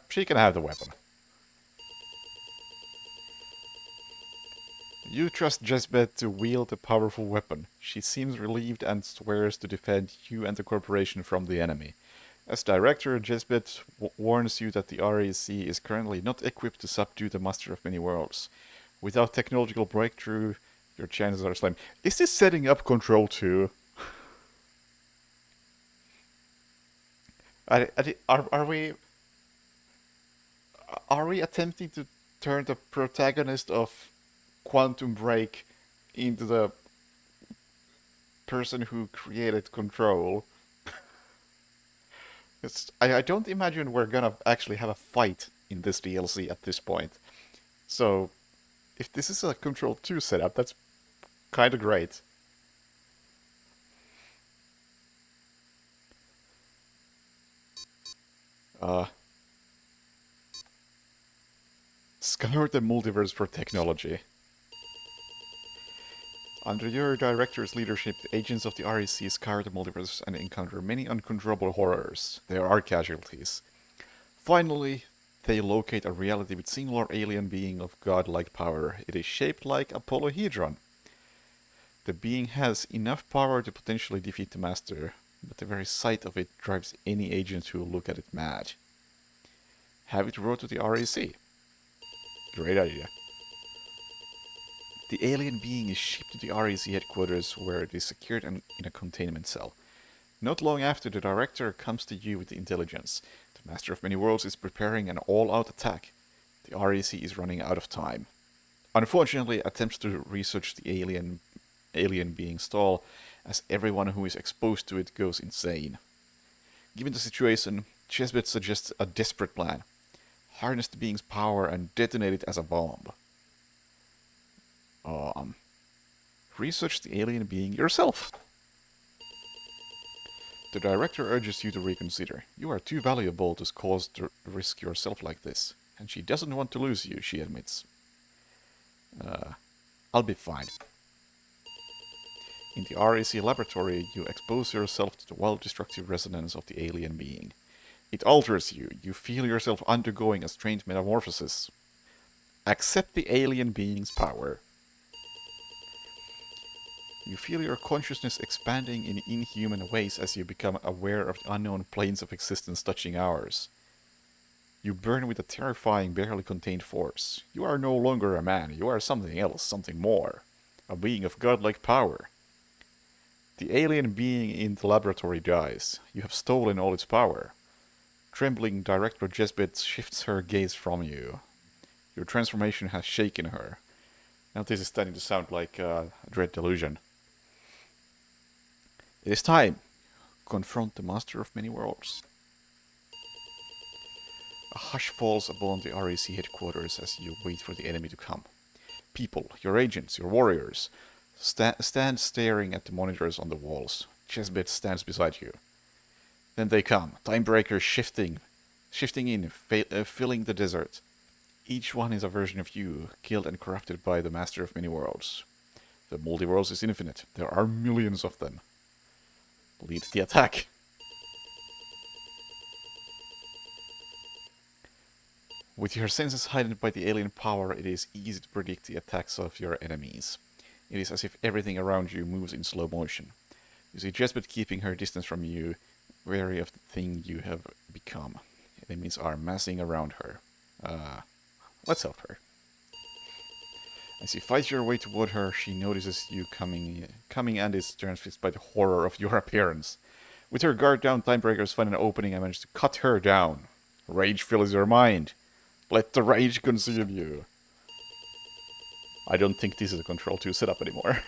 She can have the weapon. You trust Jezbet to wield a powerful weapon. She seems relieved and swears to defend you and the corporation from the enemy. As director, Jezbet warns you that the REC is currently not equipped to subdue the Master of Many Worlds. Without technological breakthrough, your chances are slim. Is this setting up Control 2? Are we attempting to turn the protagonist of Quantum Break into the person who created Control? I don't imagine we're gonna actually have a fight in this DLC at this point. So, if this is a Control 2 setup, that's kinda great. Scour the multiverse for technology. Under your director's leadership, the agents of the REC scour the multiverse and encounter many uncontrollable horrors. There are casualties. Finally, they locate a reality with singular alien being of godlike power. It is shaped like a polyhedron. The being has enough power to potentially defeat the Master, but the very sight of it drives any agent who will look at it mad. Have it brought to the REC. Great idea. The alien being is shipped to the REC headquarters where it is secured in a containment cell. Not long after, the director comes to you with the intelligence. The Master of Many Worlds is preparing an all-out attack. The REC is running out of time. Unfortunately, attempts to research the alien being stall, as everyone who is exposed to it goes insane. Given the situation, Jezbet suggests a desperate plan. Harness the being's power and detonate it as a bomb. Research the alien being yourself. The director urges you to reconsider. You are too valuable to cause to risk yourself like this. And she doesn't want to lose you, she admits. I'll be fine. In the REC laboratory, you expose yourself to the wild destructive resonance of the alien being. It alters you. You feel yourself undergoing a strange metamorphosis. Accept the alien being's power. You feel your consciousness expanding in inhuman ways as you become aware of the unknown planes of existence touching ours. You burn with a terrifying, barely contained force. You are no longer a man, you are something else, something more. A being of godlike power. The alien being in the laboratory dies. You have stolen all its power. Trembling, Director Jezbet shifts her gaze from you. Your transformation has shaken her. Now this is starting to sound like Dread Delusion. It is time. Confront the Master of Many Worlds. A hush falls upon the REC headquarters as you wait for the enemy to come. people, your agents, your warriors, stand staring at the monitors on the walls. Jezebel stands beside you. Then they come, Timebreakers shifting in, filling the desert. Each one is a version of you, killed and corrupted by the Master of Many Worlds. The multiverse is infinite. There are millions of them. Lead the attack. With your senses heightened by the alien power, it is easy to predict the attacks of your enemies. It is as if everything around you moves in slow motion. You see Jezebel keeping her distance from you, wary of the thing you have become. Enemies are massing around her. Let's help her. As you fight your way toward her, she notices you coming and is transfixed by the horror of your appearance. With her guard down, Timebreakers find an opening and manage to cut her down. Rage fills your mind. Let the rage consume you. I don't think this is a Control 2 setup anymore.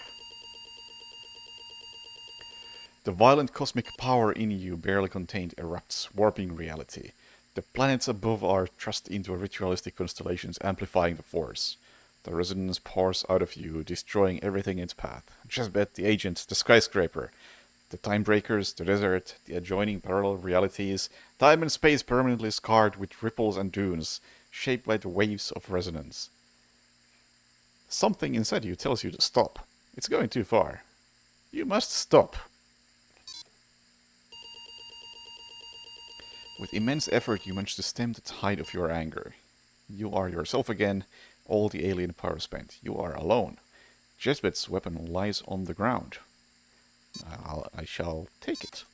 The violent cosmic power in you, barely contained, erupts, warping reality. The planets above are thrust into ritualistic constellations, amplifying the force. The resonance pours out of you, destroying everything in its path. Jezebel, the agent, the skyscraper, the Timebreakers, the desert, the adjoining parallel realities, time and space permanently scarred with ripples and dunes, shaped by the waves of resonance. Something inside you tells you to stop. It's going too far. You must stop. With immense effort, you manage to stem the tide of your anger. You are yourself again, all the alien power spent. You are alone. Jezebel's weapon lies on the ground. I shall take it.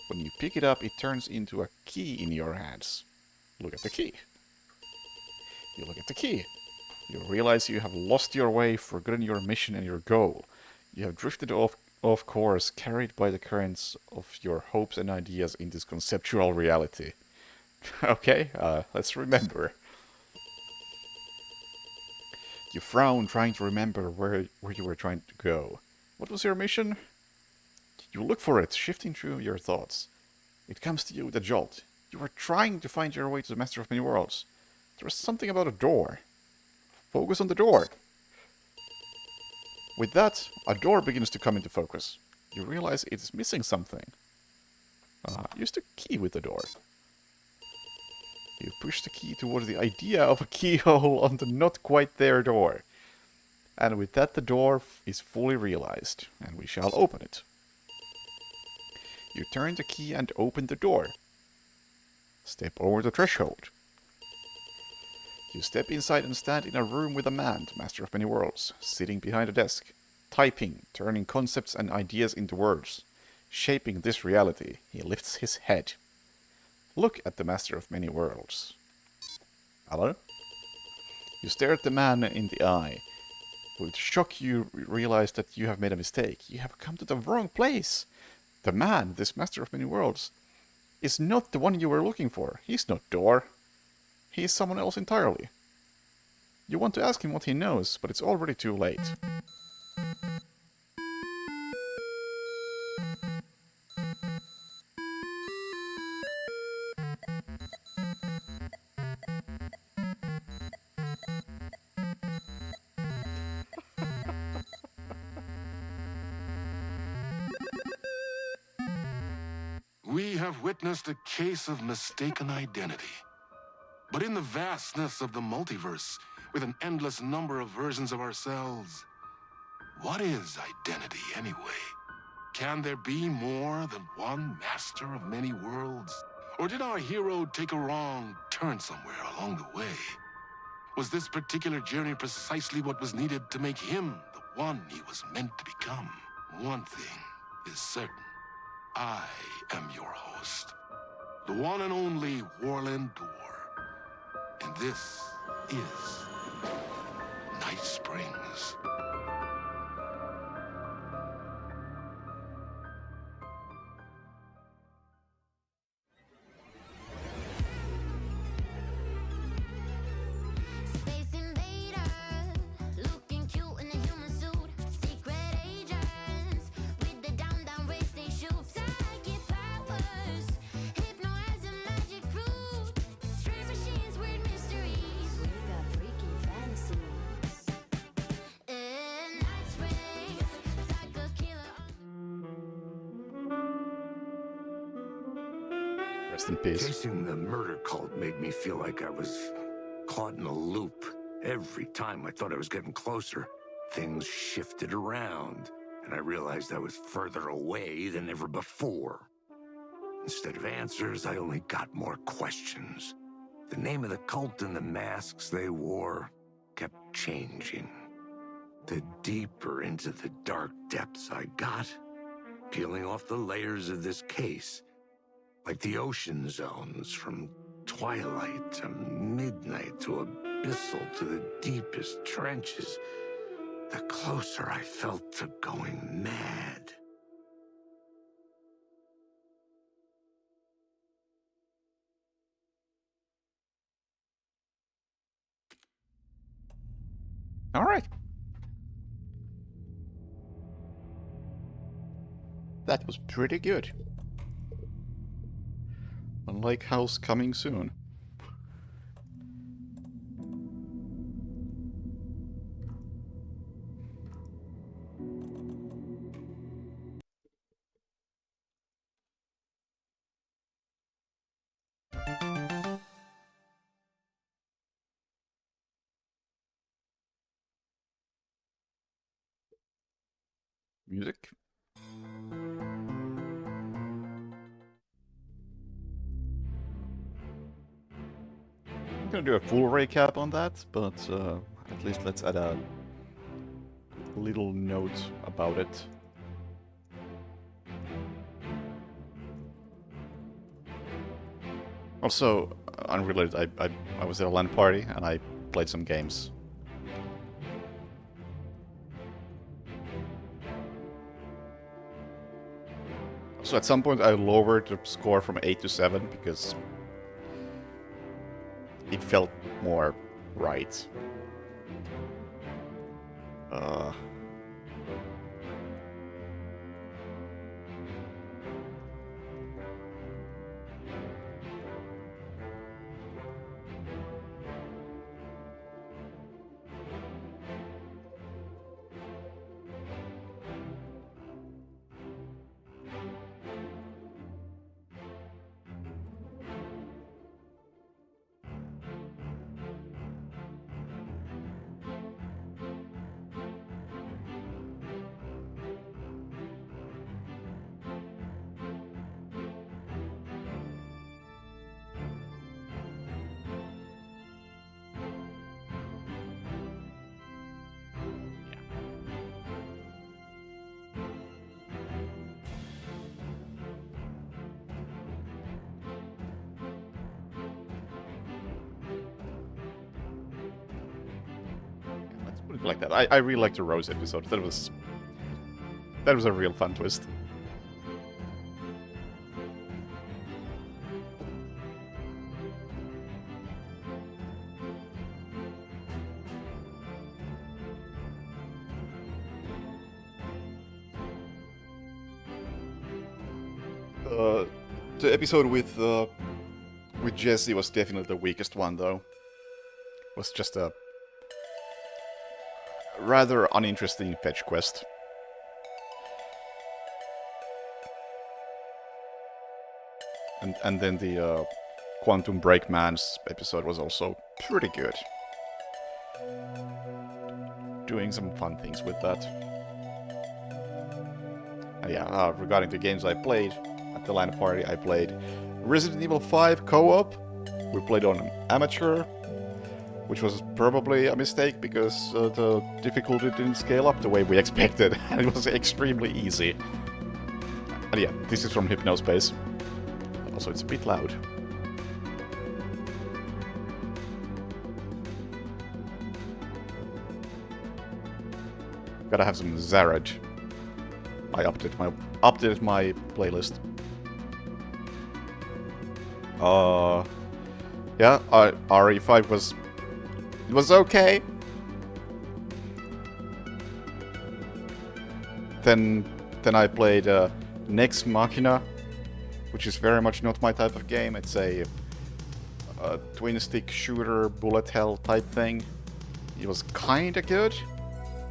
When you pick it up, it turns into a key in your hands. Look at the key. You look at the key. You realize you have lost your way, forgotten your mission and your goal. You have drifted off course, carried by the currents of your hopes and ideas in this conceptual reality. Okay, let's remember. You frown, trying to remember where you were trying to go. What was your mission? You look for it, shifting through your thoughts. It comes to you with a jolt. You are trying to find your way to the Master of Many Worlds. There is something about a door. Focus on the door. With that, a door begins to come into focus. You realize it is missing something. Use the key with the door. You push the key towards the idea of a keyhole on the not quite there door. And with that, the door is fully realized, and we shall open it. You turn the key and open the door. Step over the threshold. You step inside and stand in a room with a man, the Master of Many Worlds, sitting behind a desk, typing, turning concepts and ideas into words. Shaping this reality, he lifts his head. Look at the Master of Many Worlds. Hello? You stare at the man in the eye. With shock, you realize that you have made a mistake. You have come to the wrong place. The man, this Master of Many Worlds, is not the one you were looking for. He's not Door. He is someone else entirely. You want to ask him what he knows, but it's already too late. We have witnessed a case of mistaken identity. But in the vastness of the multiverse, with an endless number of versions of ourselves, what is identity anyway? Can there be more than one Master of Many Worlds? Or did our hero take a wrong turn somewhere along the way? Was this particular journey precisely what was needed to make him the one he was meant to become? One thing is certain. I am your host, the one and only Warland Door. And this is Night Springs. Rest in peace. Chasing the murder cult made me feel like I was caught in a loop. Every time I thought I was getting closer, things shifted around, and I realized I was further away than ever before. Instead of answers, I only got more questions. The name of the cult and the masks they wore kept changing. The deeper into the dark depths I got, peeling off the layers of this case, like the ocean zones from twilight to midnight to abyssal to the deepest trenches, the closer I felt to going mad. All right. That was pretty good. Unlike House coming soon. Music. I'm gonna do a full recap on that, but at least let's add a little note about it. Also, unrelated, I was at a LAN party and I played some games. So at some point I lowered the score from 8 to 7 because it felt more right. Like that. I really liked the Rose episode. That was a real fun twist. The episode with Jesse was definitely the weakest one, though. It was just a rather uninteresting fetch quest. And then the Quantum Break Man's episode was also pretty good. Doing some fun things with that. And yeah, regarding the games I played at the LAN party, I played Resident Evil 5 co-op. We played on amateur, which was probably a mistake because the difficulty didn't scale up the way we expected, and it was extremely easy. And yeah, this is from Hypnospace. Also, it's a bit loud. Gotta have some Zaraj. I updated my playlist. Yeah, RE5 was okay. Then I played Nex Machina, which is very much not my type of game. It's a twin-stick shooter, bullet hell type thing. It was kinda good,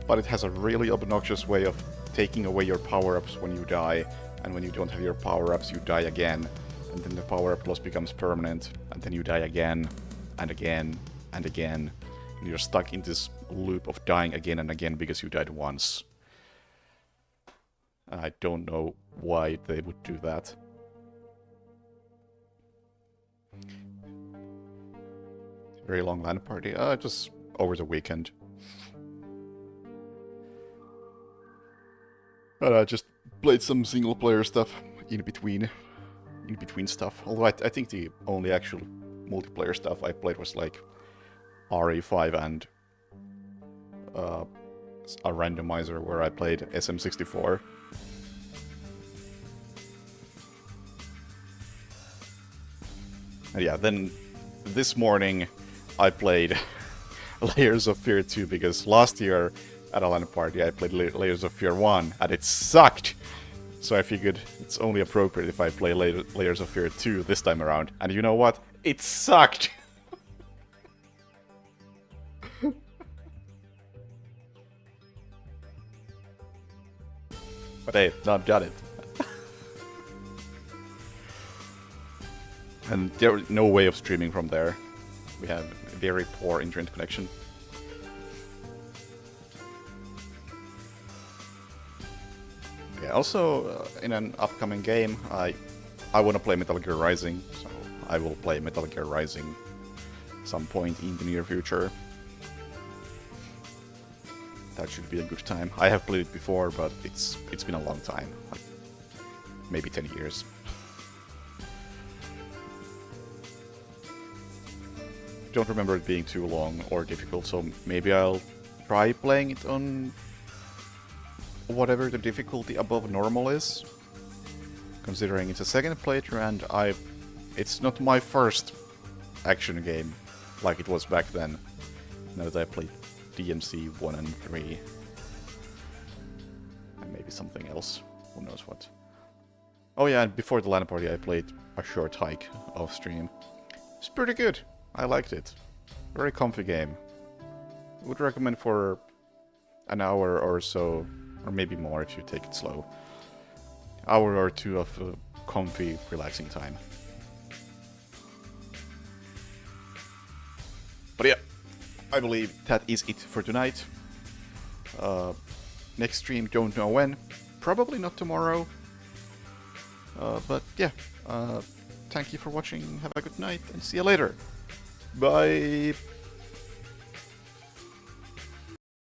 but it has a really obnoxious way of taking away your power-ups when you die, and when you don't have your power-ups, you die again. and then the power-up loss becomes permanent, and then you die again, and again, and again, and you're stuck in this loop of dying again and again because you died once. And I don't know why they would do that. Very long LAN party, just over the weekend. But I just played some single-player stuff in between stuff. Although I think the only actual multiplayer stuff I played was like RE5 and a randomizer where I played SM64. And yeah, then this morning I played Layers of Fear 2 because last year at a LAN party I played Layers of Fear 1 and it sucked! So I figured it's only appropriate if I play Layers of Fear 2 this time around. And you know what? It sucked! But hey, now I've done it. And there's no way of streaming from there. We have a very poor internet connection. Yeah, also in an upcoming game, I want to play Metal Gear Rising, so I will play Metal Gear Rising some point in the near future. That should be a good time. I have played it before, but it's been a long time, like maybe 10 years. Don't remember it being too long or difficult, so maybe I'll try playing it on whatever the difficulty above normal is, considering it's a second playthrough and it's not my first action game like it was back then, now that I played DMC 1 and 3. And maybe something else, who knows what. Oh yeah, and before the LAN party I played A Short Hike off stream. It's pretty good, I liked it. Very comfy game. Would recommend for an hour or so, or maybe more if you take it slow. Hour or two of comfy, relaxing time. But yeah, I believe that is it for tonight. Next stream, don't know when. Probably not tomorrow. But yeah, thank you for watching, have a good night, and see you later. Bye!